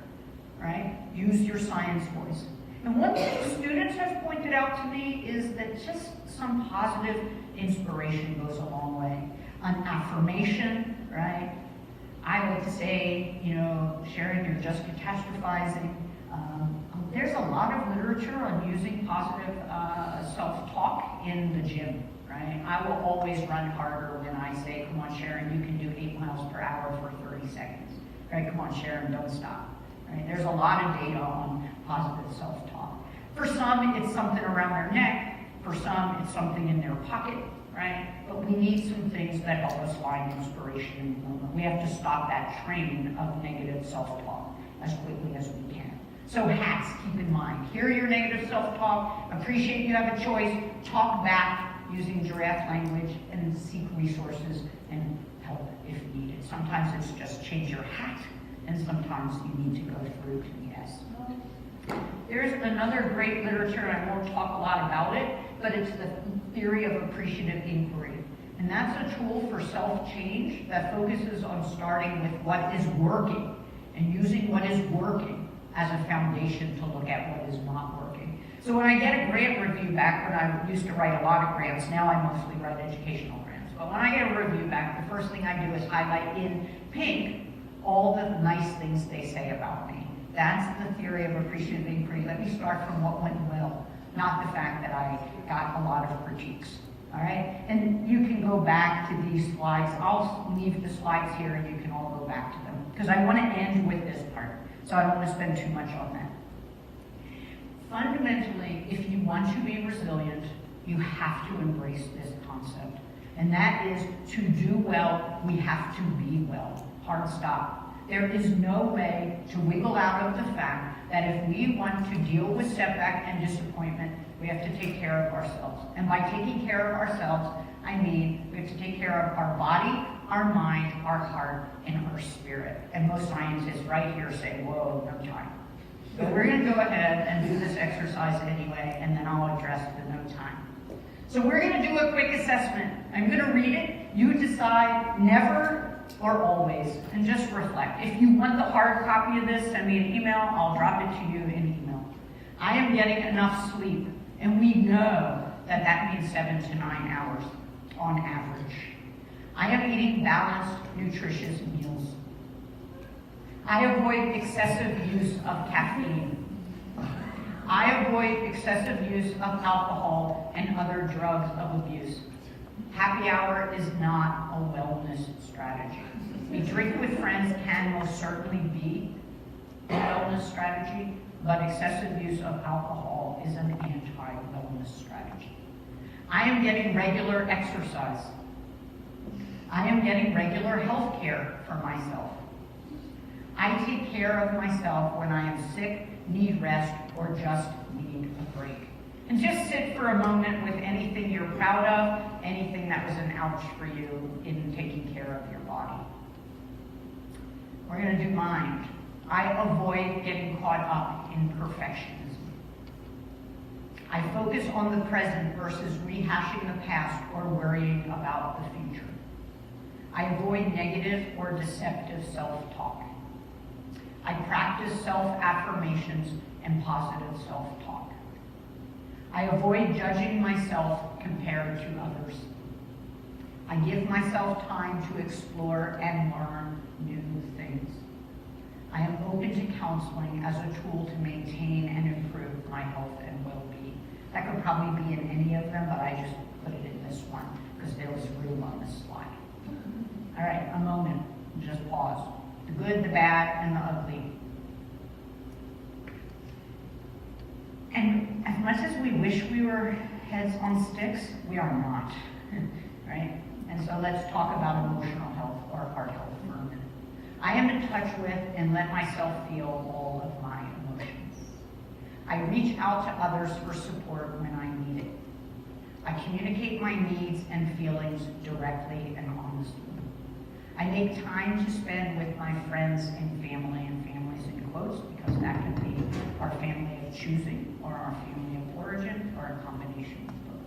right? Use your science voice. And one thing students have pointed out to me is that just some positive inspiration goes a long way. An affirmation, right? I like to say, you know, Sharon, you're just catastrophizing. There's a lot of literature on using positive self-talk in the gym, right? I will always run harder when I say, come on, Sharon, you can do 8 miles per hour for 30 seconds, right? Come on, Sharon, don't stop, right? There's a lot of data on positive self-talk. For some, it's something around their neck. For some, it's something in their pocket, right? But we need some things that help us find inspiration in the moment. We have to stop that train of negative self-talk as quickly as we can. So hats, keep in mind, hear your negative self-talk, appreciate you have a choice, talk back using giraffe language, and seek resources and help if needed. Sometimes it's just change your hat, and sometimes you need to go through to the S. There's another great literature, and I won't talk a lot about it, but it's the theory of appreciative inquiry. And that's a tool for self-change that focuses on starting with what is working and using what is working as a foundation to look at what is not working. So when I get a grant review back, when I used to write a lot of grants, now I mostly write educational grants, but when I get a review back, the first thing I do is highlight in pink all the nice things they say about me. That's the theory of appreciative inquiry. Let me start from what went well, not the fact that I got a lot of critiques. All right? And you can go back to these slides. I'll leave the slides here and you can all go back to them, because I want to end with this part. So I don't want to spend too much on that. Fundamentally, if you want to be resilient, you have to embrace this concept. And that is, to do well, we have to be well. Hard stop. There is no way to wiggle out of the fact that if we want to deal with setback and disappointment, we have to take care of ourselves. And by taking care of ourselves, I mean we have to take care of our body, our mind, our heart, and our spirit. And most scientists right here say, whoa, no time. So we're going to go ahead and do this exercise anyway, and then I'll address the no time. So we're going to do a quick assessment. I'm going to read it. You decide never or always, and just reflect. If you want the hard copy of this, send me an email. I'll drop it to you in email. I am getting enough sleep, and we know that that means 7 to 9 hours on average. I am eating balanced, nutritious meals. I avoid excessive use of caffeine. I avoid excessive use of alcohol and other drugs of abuse. Happy hour is not a wellness strategy. A drink with friends can most certainly be a wellness strategy, but excessive use of alcohol is an anti-wellness strategy. I am getting regular exercise. I am getting regular health care for myself. I take care of myself when I am sick, need rest, or just need a break. And just sit for a moment with anything you're proud of, anything that was an ouch for you in taking care of your body. We're going to do mind. I avoid getting caught up in perfectionism. I focus on the present versus rehashing the past or worrying about the future. I avoid negative or deceptive self-talk. I practice self-affirmations and positive self-talk. I avoid judging myself compared to others. I give myself time to explore and learn new things. I am open to counseling as a tool to maintain and improve my health and well-being. That could probably be in any of them, but I just put it in this one because there was room on this slide. All right, a moment, just pause. The good, the bad, and the ugly. And as much as we wish we were heads on sticks, we are not, right? And so let's talk about emotional health or heart health for a minute. I am in touch with and let myself feel all of my emotions. I reach out to others for support when I need it. I communicate my needs and feelings directly and honestly. I make time to spend with my friends and families in quotes, because that can be our family of choosing or our family of origin or a combination of both.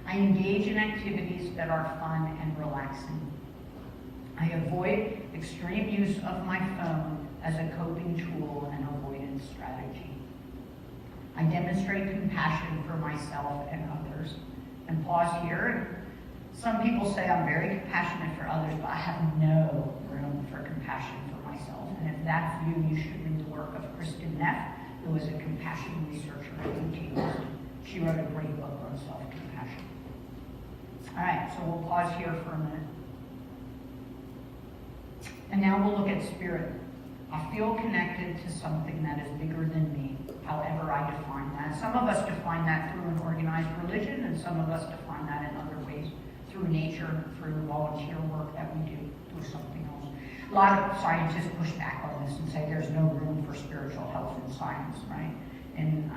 I engage in activities that are fun and relaxing. I avoid extreme use of my phone as a coping tool and avoidance strategy. I demonstrate compassion for myself and others. And pause here. Some people say I'm very compassionate for others, but I have no room for compassion for myself. And if that's you, you should read the work of Kristen Neff, who is a compassion researcher at UT. She wrote a great book on self-compassion. All right, so we'll pause here for a minute. And now we'll look at spirit. I feel connected to something that is bigger than me, however I define that. Some of us define that through an organized religion, and some of us define that in other ways. nature through volunteer work that we do or something else. A lot of scientists push back on this and say there's no room for spiritual health in science, right? And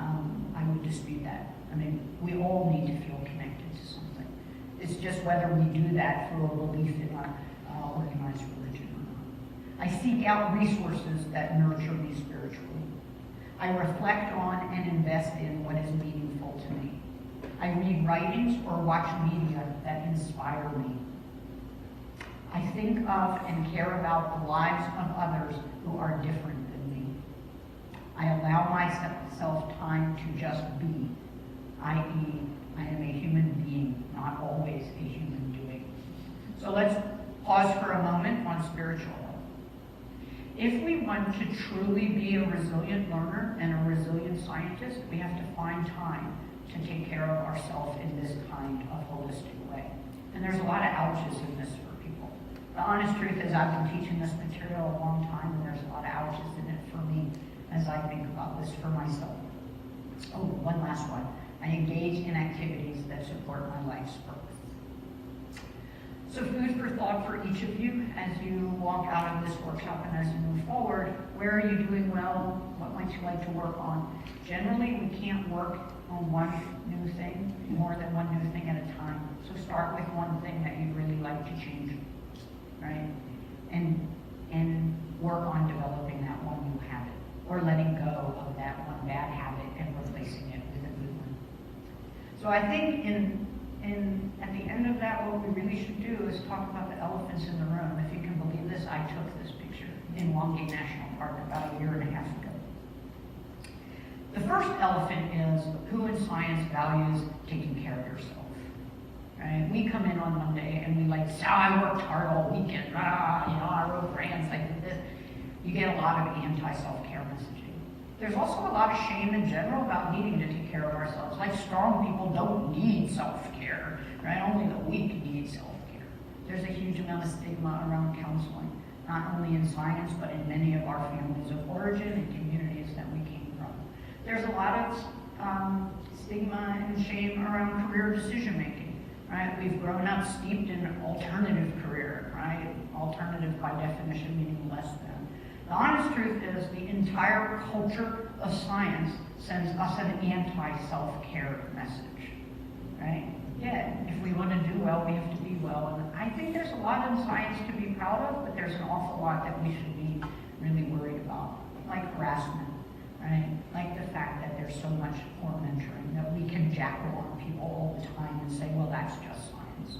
I would dispute that. I mean, we all need to feel connected to something. It's just whether we do that through a belief in our organized religion or not. I seek out resources that nurture me spiritually. I reflect on and invest in what is meaningful to me. I read writings or watch media that inspire me. I think of and care about the lives of others who are different than me. I allow myself time to just be, i.e., I am a human being, not always a human doing. So let's pause for a moment on spiritual health. If we want to truly be a resilient learner and a resilient scientist, we have to find time to take care of ourselves in this kind of holistic way. And there's a lot of ouches in this for people. The honest truth is I've been teaching this material a long time, and there's a lot of ouches in it for me as I think about this for myself. Oh, one last one. I engage in activities that support my life's purpose. So food for thought for each of you as you walk out of this workshop and as you move forward. Where are you doing well? What might you like to work on? Generally, we can't work on one new thing, more than one new thing at a time. So start with one thing that you'd really like to change, right? And work on developing that one new habit, or letting go of that one bad habit and replacing it with a good one. So I think at the end of that, what we really should do is talk about the elephants in the room. If you can believe this, I took this picture in Wongate National Park about a year and a half ago. The first elephant is who in science values taking care of yourself. Right? We come in on Monday and we like say, I worked hard all weekend. I wrote grants, I did this. You get a lot of anti-self-care messaging. There's also a lot of shame in general about needing to take care of ourselves. Like strong people don't need self-care, right? Only the weak need self-care. There's a huge amount of stigma around counseling, not only in science, but in many of our families of origin and communities that we came from. There's a lot of stigma and shame around career decision-making, right? We've grown up steeped in an alternative career, right? Alternative by definition meaning less than. The honest truth is the entire culture of science sends us an anti-self-care message, right? Yeah, if we want to do well, we have to be well. And I think there's a lot in science to be proud of, but there's an awful lot that we should be really worried about, like harassment, right? Like the fact that there's so much poor mentoring, that we can jackal on people all the time and say, well, that's just science.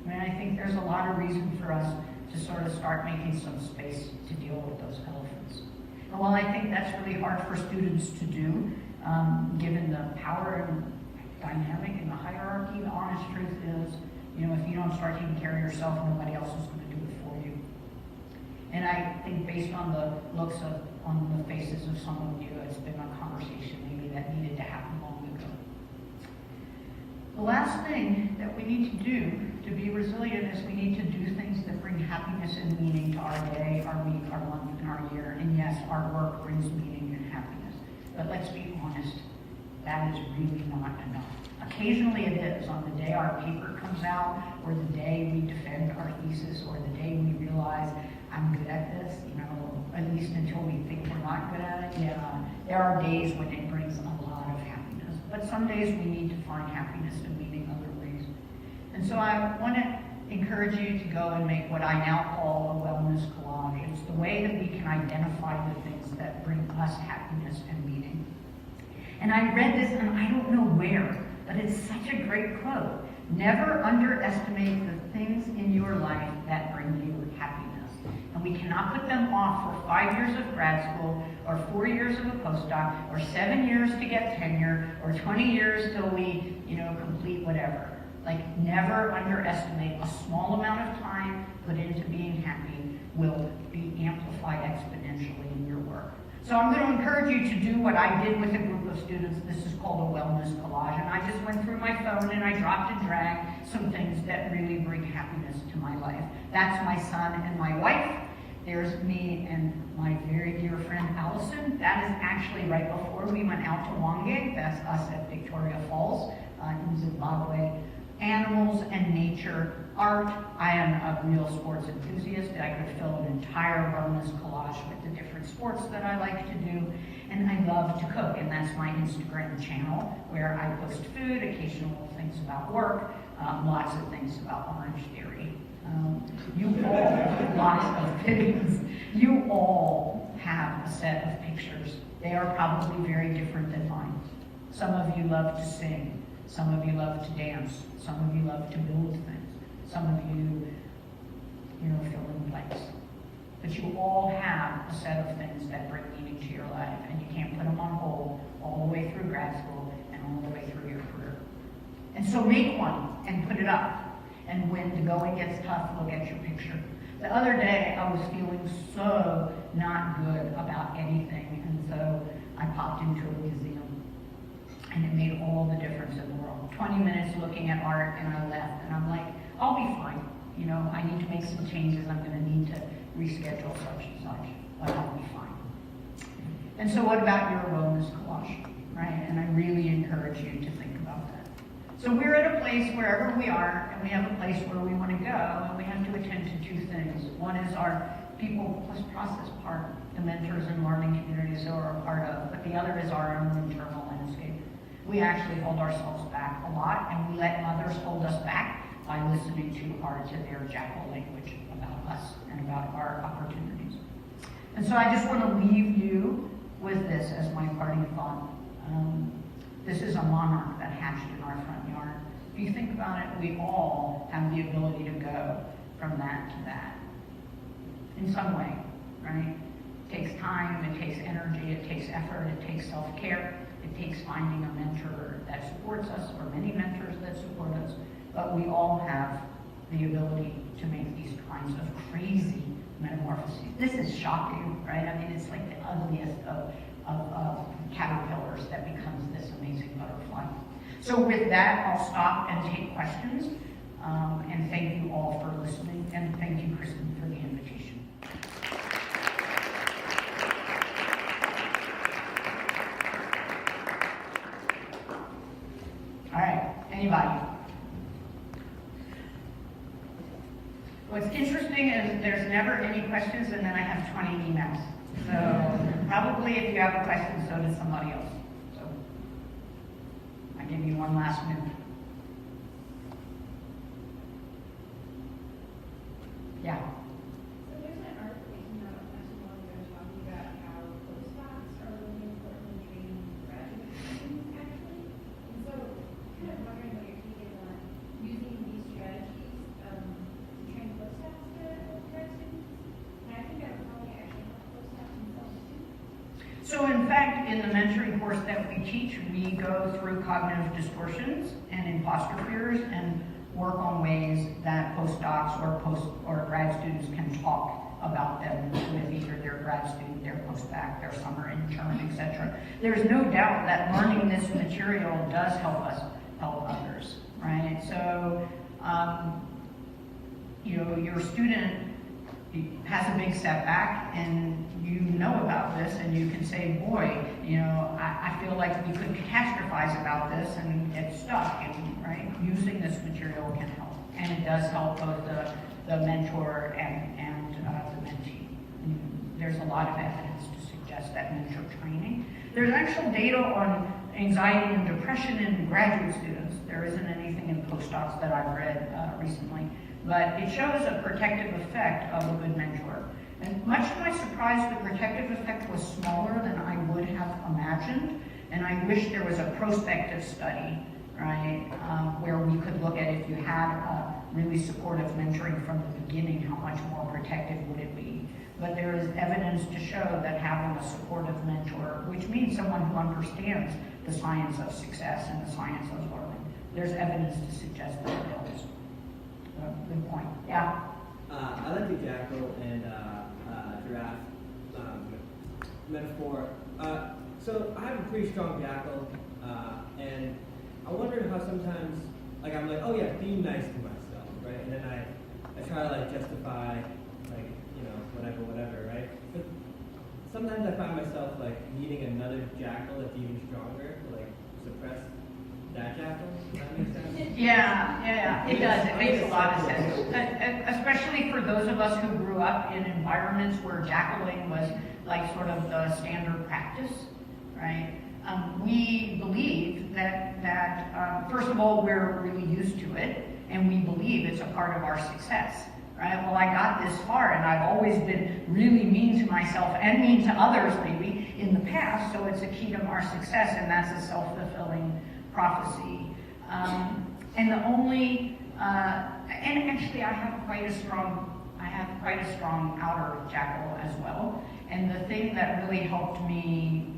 I mean, I think there's a lot of reason for us to sort of start making some space to deal with those elephants. And while I think that's really hard for students to do, given the power and dynamic in the hierarchy, the honest truth is, if you don't start taking care of yourself, nobody else is going to do it for you. And I think based on the looks on the faces of some of you, it's been a conversation maybe that needed to happen long ago. The last thing that we need to do to be resilient is we need to do things that bring happiness and meaning to our day, our week, our month, and our year. And yes, our work brings meaning and happiness. But let's be honest, that is really not enough. Occasionally it is. On the day our paper comes out, or the day we defend our thesis, or the day we realize I'm good at this, at least until we think we're not good at it. Yeah, there are days when it brings a lot of happiness. But some days we need to find happiness and meaning other ways. And so I want to encourage you to go and make what I now call a wellness collage. It's the way that we can identify the things that bring us happiness and meaning. And I read this, and I don't know where, but it's such a great quote. Never underestimate the things in your life that bring you happiness. And we cannot put them off for 5 years of grad school, or 4 years of a postdoc, or 7 years to get tenure, or 20 years till we, complete whatever. Like, never underestimate a small amount of time put into being happy will be amplified exponentially in your work. So I'm going to encourage you to do what I did with a group of students. This is called a wellness collage. And I just went through my phone and I dropped and dragged some things that really bring happiness to my life. That's my son and my wife. There's me and my very dear friend Allison. That is actually right before we went out to Wongate. That's us at Victoria Falls in Zimbabwe. animals and nature, art. I am a real sports enthusiast. I could fill an entire wellness collage with the different sports that I like to do. And I love to cook, and that's my Instagram channel, where I post food, occasional things about work, lots of things about Orange Theory. You all, lots of videos. You all have a set of pictures. They are probably very different than mine. Some of you love to sing. Some of you love to dance. Some of you love to build things. Some of you, fill in blanks. But you all have a set of things that bring meaning to your life, and you can't put them on hold all the way through grad school and all the way through your career. And so make one and put it up. And when the going gets tough, look at your picture. The other day, I was feeling so not good about anything, and so I popped into a museum. And it made all the difference in the world. 20 minutes looking at art, and I left, and I'm like, I'll be fine. I need to make some changes. I'm going to need to reschedule such and such, but I'll be fine. And so what about your wellness collage, right? And I really encourage you to think about that. So we're at a place wherever we are, and we have a place where we want to go, and we have to attend to two things. One is our people plus process part, the mentors and learning communities that we're a part of, but the other is our own internal landscape. We actually hold ourselves back a lot, and we let others hold us back by listening too hard to their Jackal language about us and about our opportunities. And so I just want to leave you with this as my parting thought. This is a monarch that hatched in our front yard. If you think about it, we all have the ability to go from that to that in some way, right? It takes time, it takes energy, it takes effort, it takes self-care, it takes finding a mentor that supports us, or many mentors that support us, but we all have the ability to make these kinds of crazy metamorphoses. This is shocking, right? I mean, it's like the ugliest of caterpillars that becomes this amazing butterfly. So with that, I'll stop and take questions, and thank you all for listening, and thank you, Kristen, for the invitation. All right, anybody? What's interesting is there's never any questions, and then I have 20 emails. So probably if you have a question, so does somebody else. So I give you one last minute. Yeah. So there's an article that came out not too long ago talking about how postdocs are really important in training graduate students, actually. And so kind of wondering what your take is on using these strategies to train postdocs to grad students. And I think that would probably actually help postdocs themselves too. So in fact, in the mentoring course that we teach, we go through cognitive distortions and imposter fears and work on ways that postdocs or grad students can talk about them with either their grad student, their postbac, their summer intern, etc. There's no doubt that learning this material does help us help others, right? So, your student has a big setback, and you know about this, and you can say, boy, I feel like we could catastrophize about this and get stuck, and right? Using this material can help, and it does help both the mentor and the mentee. There's a lot of evidence to suggest that mentor training. There's actual data on anxiety and depression in graduate students. There isn't anything in postdocs that I've read recently, but it shows a protective effect of a good mentor. And much to my surprise, the protective effect was smaller than I would have imagined, and I wish there was a prospective study, right, where we could look at if you had a really supportive mentoring from the beginning, how much more protective would it be? But there is evidence to show that having a supportive mentor, which means someone who understands the science of success and the science of learning, there's evidence to suggest that it helps. Good point. Yeah? I like the Jackal and Giraffe metaphor. So I have a pretty strong Jackal, and I wonder how sometimes, I'm like, oh yeah, be nice to myself, right? And then I try to justify, whatever, right? But sometimes I find myself needing another Jackal that's even stronger to suppress that Jackal? Does that make sense? Yeah, it does. It makes a lot of sense. Especially for those of us who grew up in environments where jackaling was like sort of the standard practice, right? We believe that first of all, we're really used to it, and we believe it's a part of our success, right? Well, I got this far, and I've always been really mean to myself and mean to others, maybe, in the past, so it's a key to our success, and that's a self-fulfilling prophecy. And the only, and actually I have quite a strong outer jackal as well. And the thing that really helped me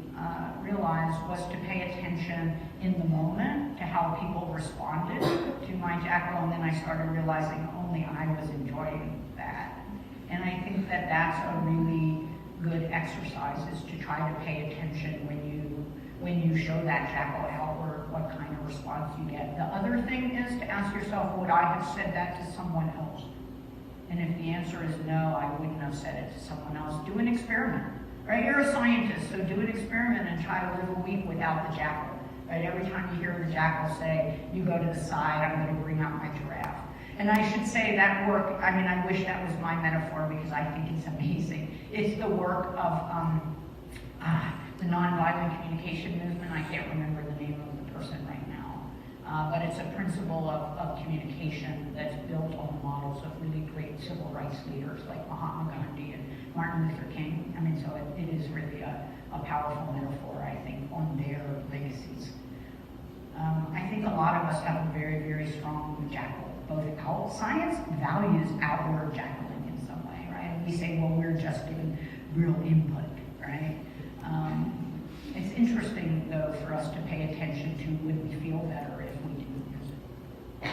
realize was to pay attention in the moment to how people responded to my jackal, and then I started realizing only I was enjoying that. And I think that that's a really good exercise, is to try to pay attention when you show that jackal outward, what kind of response you get. The other thing is to ask yourself, would I have said that to someone else? And if the answer is no, I wouldn't have said it to someone else. Do an experiment, right? You're a scientist, so do an experiment and try to live a week without the jackal, right? Every time you hear the jackal say, you go to the side, I'm going to bring out my giraffe. And I should say that work, I mean, I wish that was my metaphor because I think it's amazing. It's the work of the nonviolent communication movement. I can't remember the name of the person right now. But it's a principle of communication that's built on the models of really great civil rights leaders like Mahatma Gandhi and Martin Luther King. I mean, so it is really a powerful metaphor, I think, on their legacies. I think a lot of us have a very, very strong jackal. Both science values outward jackaling in some way, right? We say, well, we're just giving real input, right? It's interesting, though, for us to pay attention to would we feel better if we didn't use it?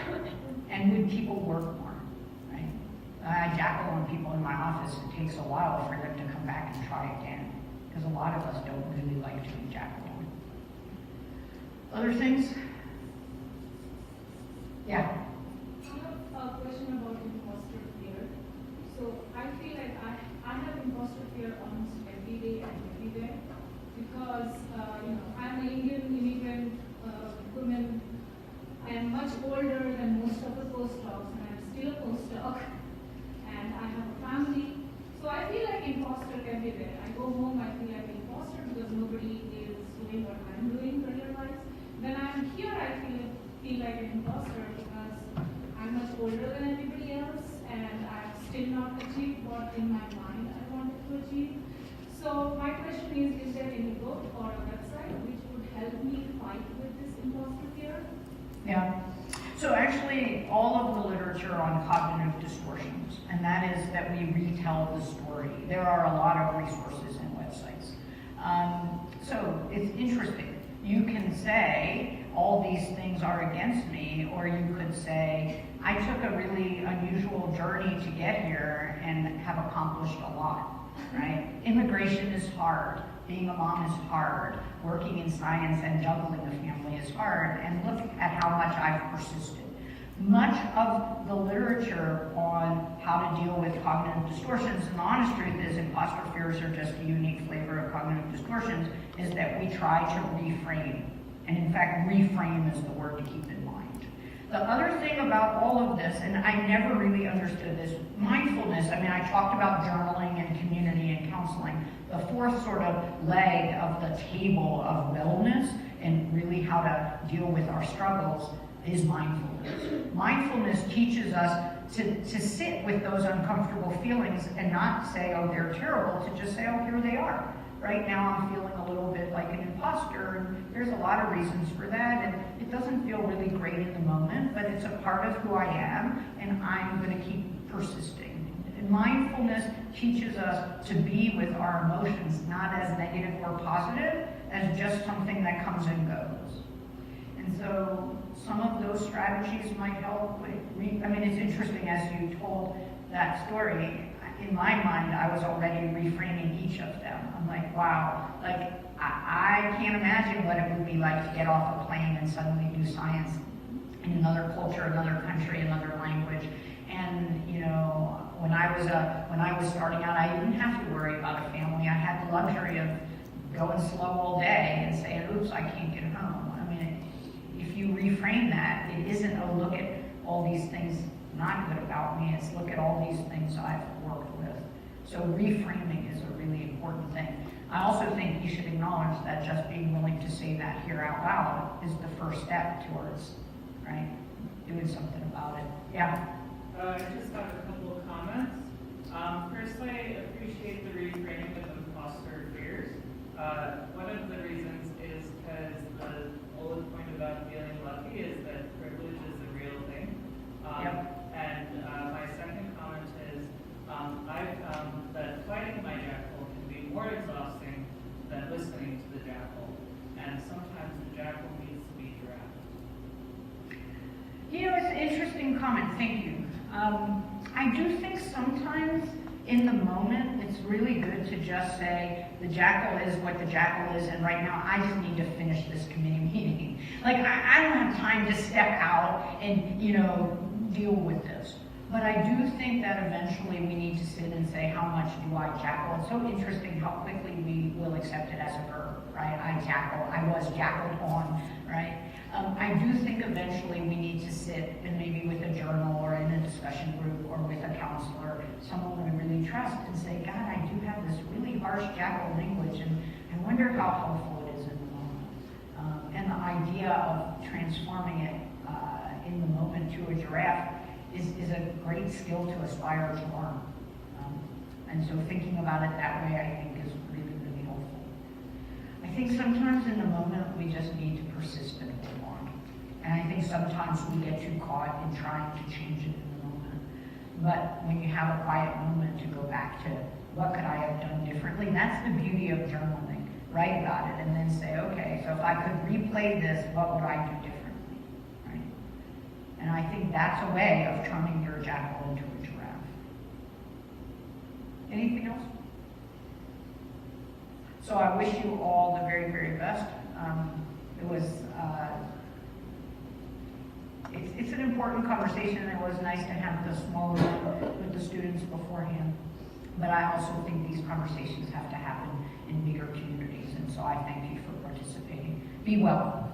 And would people work more, right? I jackal on people in my office. It takes a while for them to come back and try again, because a lot of us don't really like to be jackaled on. Other things? Yeah. I have a question about imposter fear. So I feel like I have imposter fear almost every day and everywhere because I'm an Indian immigrant woman. I am much older than most of the postdocs, and I'm still a postdoc, and I have a family. So I feel like imposter everywhere. I go home, I feel like imposter because nobody is doing what I'm doing career-wise. When I'm here, I feel like an imposter because I'm much older than everybody else, and I've still not achieved what in my mind I wanted to achieve. So my question is there any book or a website which would help me fight with this imposter fear? Yeah. So actually, all of the literature on cognitive distortions, and that is that we retell the story. There are a lot of resources and websites. So it's interesting. You can say, all these things are against me, or you could say, I took a really unusual journey to get here and have accomplished a lot, right? Immigration is hard. Being a mom is hard. Working in science and juggling a family is hard. And look at how much I've persisted. Much of the literature on how to deal with cognitive distortions, and the honest truth is imposter fears are just a unique flavor of cognitive distortions, is that we try to reframe. And in fact, reframe is the word to keep in mind. The other thing about all of this, and I never really understood this, mindfulness, I mean, I talked about journaling and community and counseling. The fourth sort of leg of the table of wellness and really how to deal with our struggles is mindfulness. Mindfulness teaches us to sit with those uncomfortable feelings and not say, oh, they're terrible, to just say, oh, here they are. Right now I'm feeling a little bit like an imposter, and there's a lot of reasons for that, and it doesn't feel really great in the moment, but it's a part of who I am, and I'm going to keep persisting. And mindfulness teaches us to be with our emotions, not as negative or positive, as just something that comes and goes. And so some of those strategies might help. I mean, it's interesting, as you told that story, in my mind, I was already reframing each of them. I'm like, wow, like, I can't imagine what it would be like to get off a plane and suddenly do science in another culture, another country, another language. And, when I was starting out, I didn't have to worry about a family. I had the luxury of going slow all day and saying, oops, I can't get home. I mean, if if you reframe that, it isn't a look at all these things not good about me, it's look at all these things I've worked with. So reframing is a really important thing. I also think you should acknowledge that just being willing to say that here out loud is the first step towards, right, doing something about it. Yeah? I just have a couple of comments. First, I appreciate the reframing of imposter fears. One of the reasons is because the bullet point about feeling lucky is that privilege is a real thing. And my second comment is I've found that fighting my jackal can be more exhausting than listening to the jackal. And sometimes the jackal needs to be Giraffe. You know, it's an interesting comment, thank you. I do think sometimes in the moment it's really good to just say the jackal is what the jackal is, and right now I just need to finish this committee meeting. Like, I don't have time to step out and, you know, deal with this. But I do think that eventually we need to sit and say, how much do I jackal? It's so interesting how quickly we will accept it as a verb, right? I jackal, I was jackaled on, right? I do think eventually we need to sit and maybe with a journal or in a discussion group or with a counselor, someone we really trust, and say, God, I do have this really harsh jackal language, and I wonder how helpful it is in the moment. And the idea of transforming it in the moment to a giraffe is a great skill to aspire to learn. And so thinking about it that way, I think, is really, really helpful. I think sometimes in the moment, we just need to persist and hold on. And I think sometimes we get too caught in trying to change it in the moment. But when you have a quiet moment to go back to, what could I have done differently? That's the beauty of journaling. Write about it and then say, okay, so if I could replay this, what would I do differently, right? And I think that's a way of turning your jackal into a giraffe. Anything else? So I wish you all the very, very best. It was, it's an important conversation, and it was nice to have the smaller one with the students beforehand. But I also think these conversations have to happen in bigger communities, and so I thank you for participating. Be well.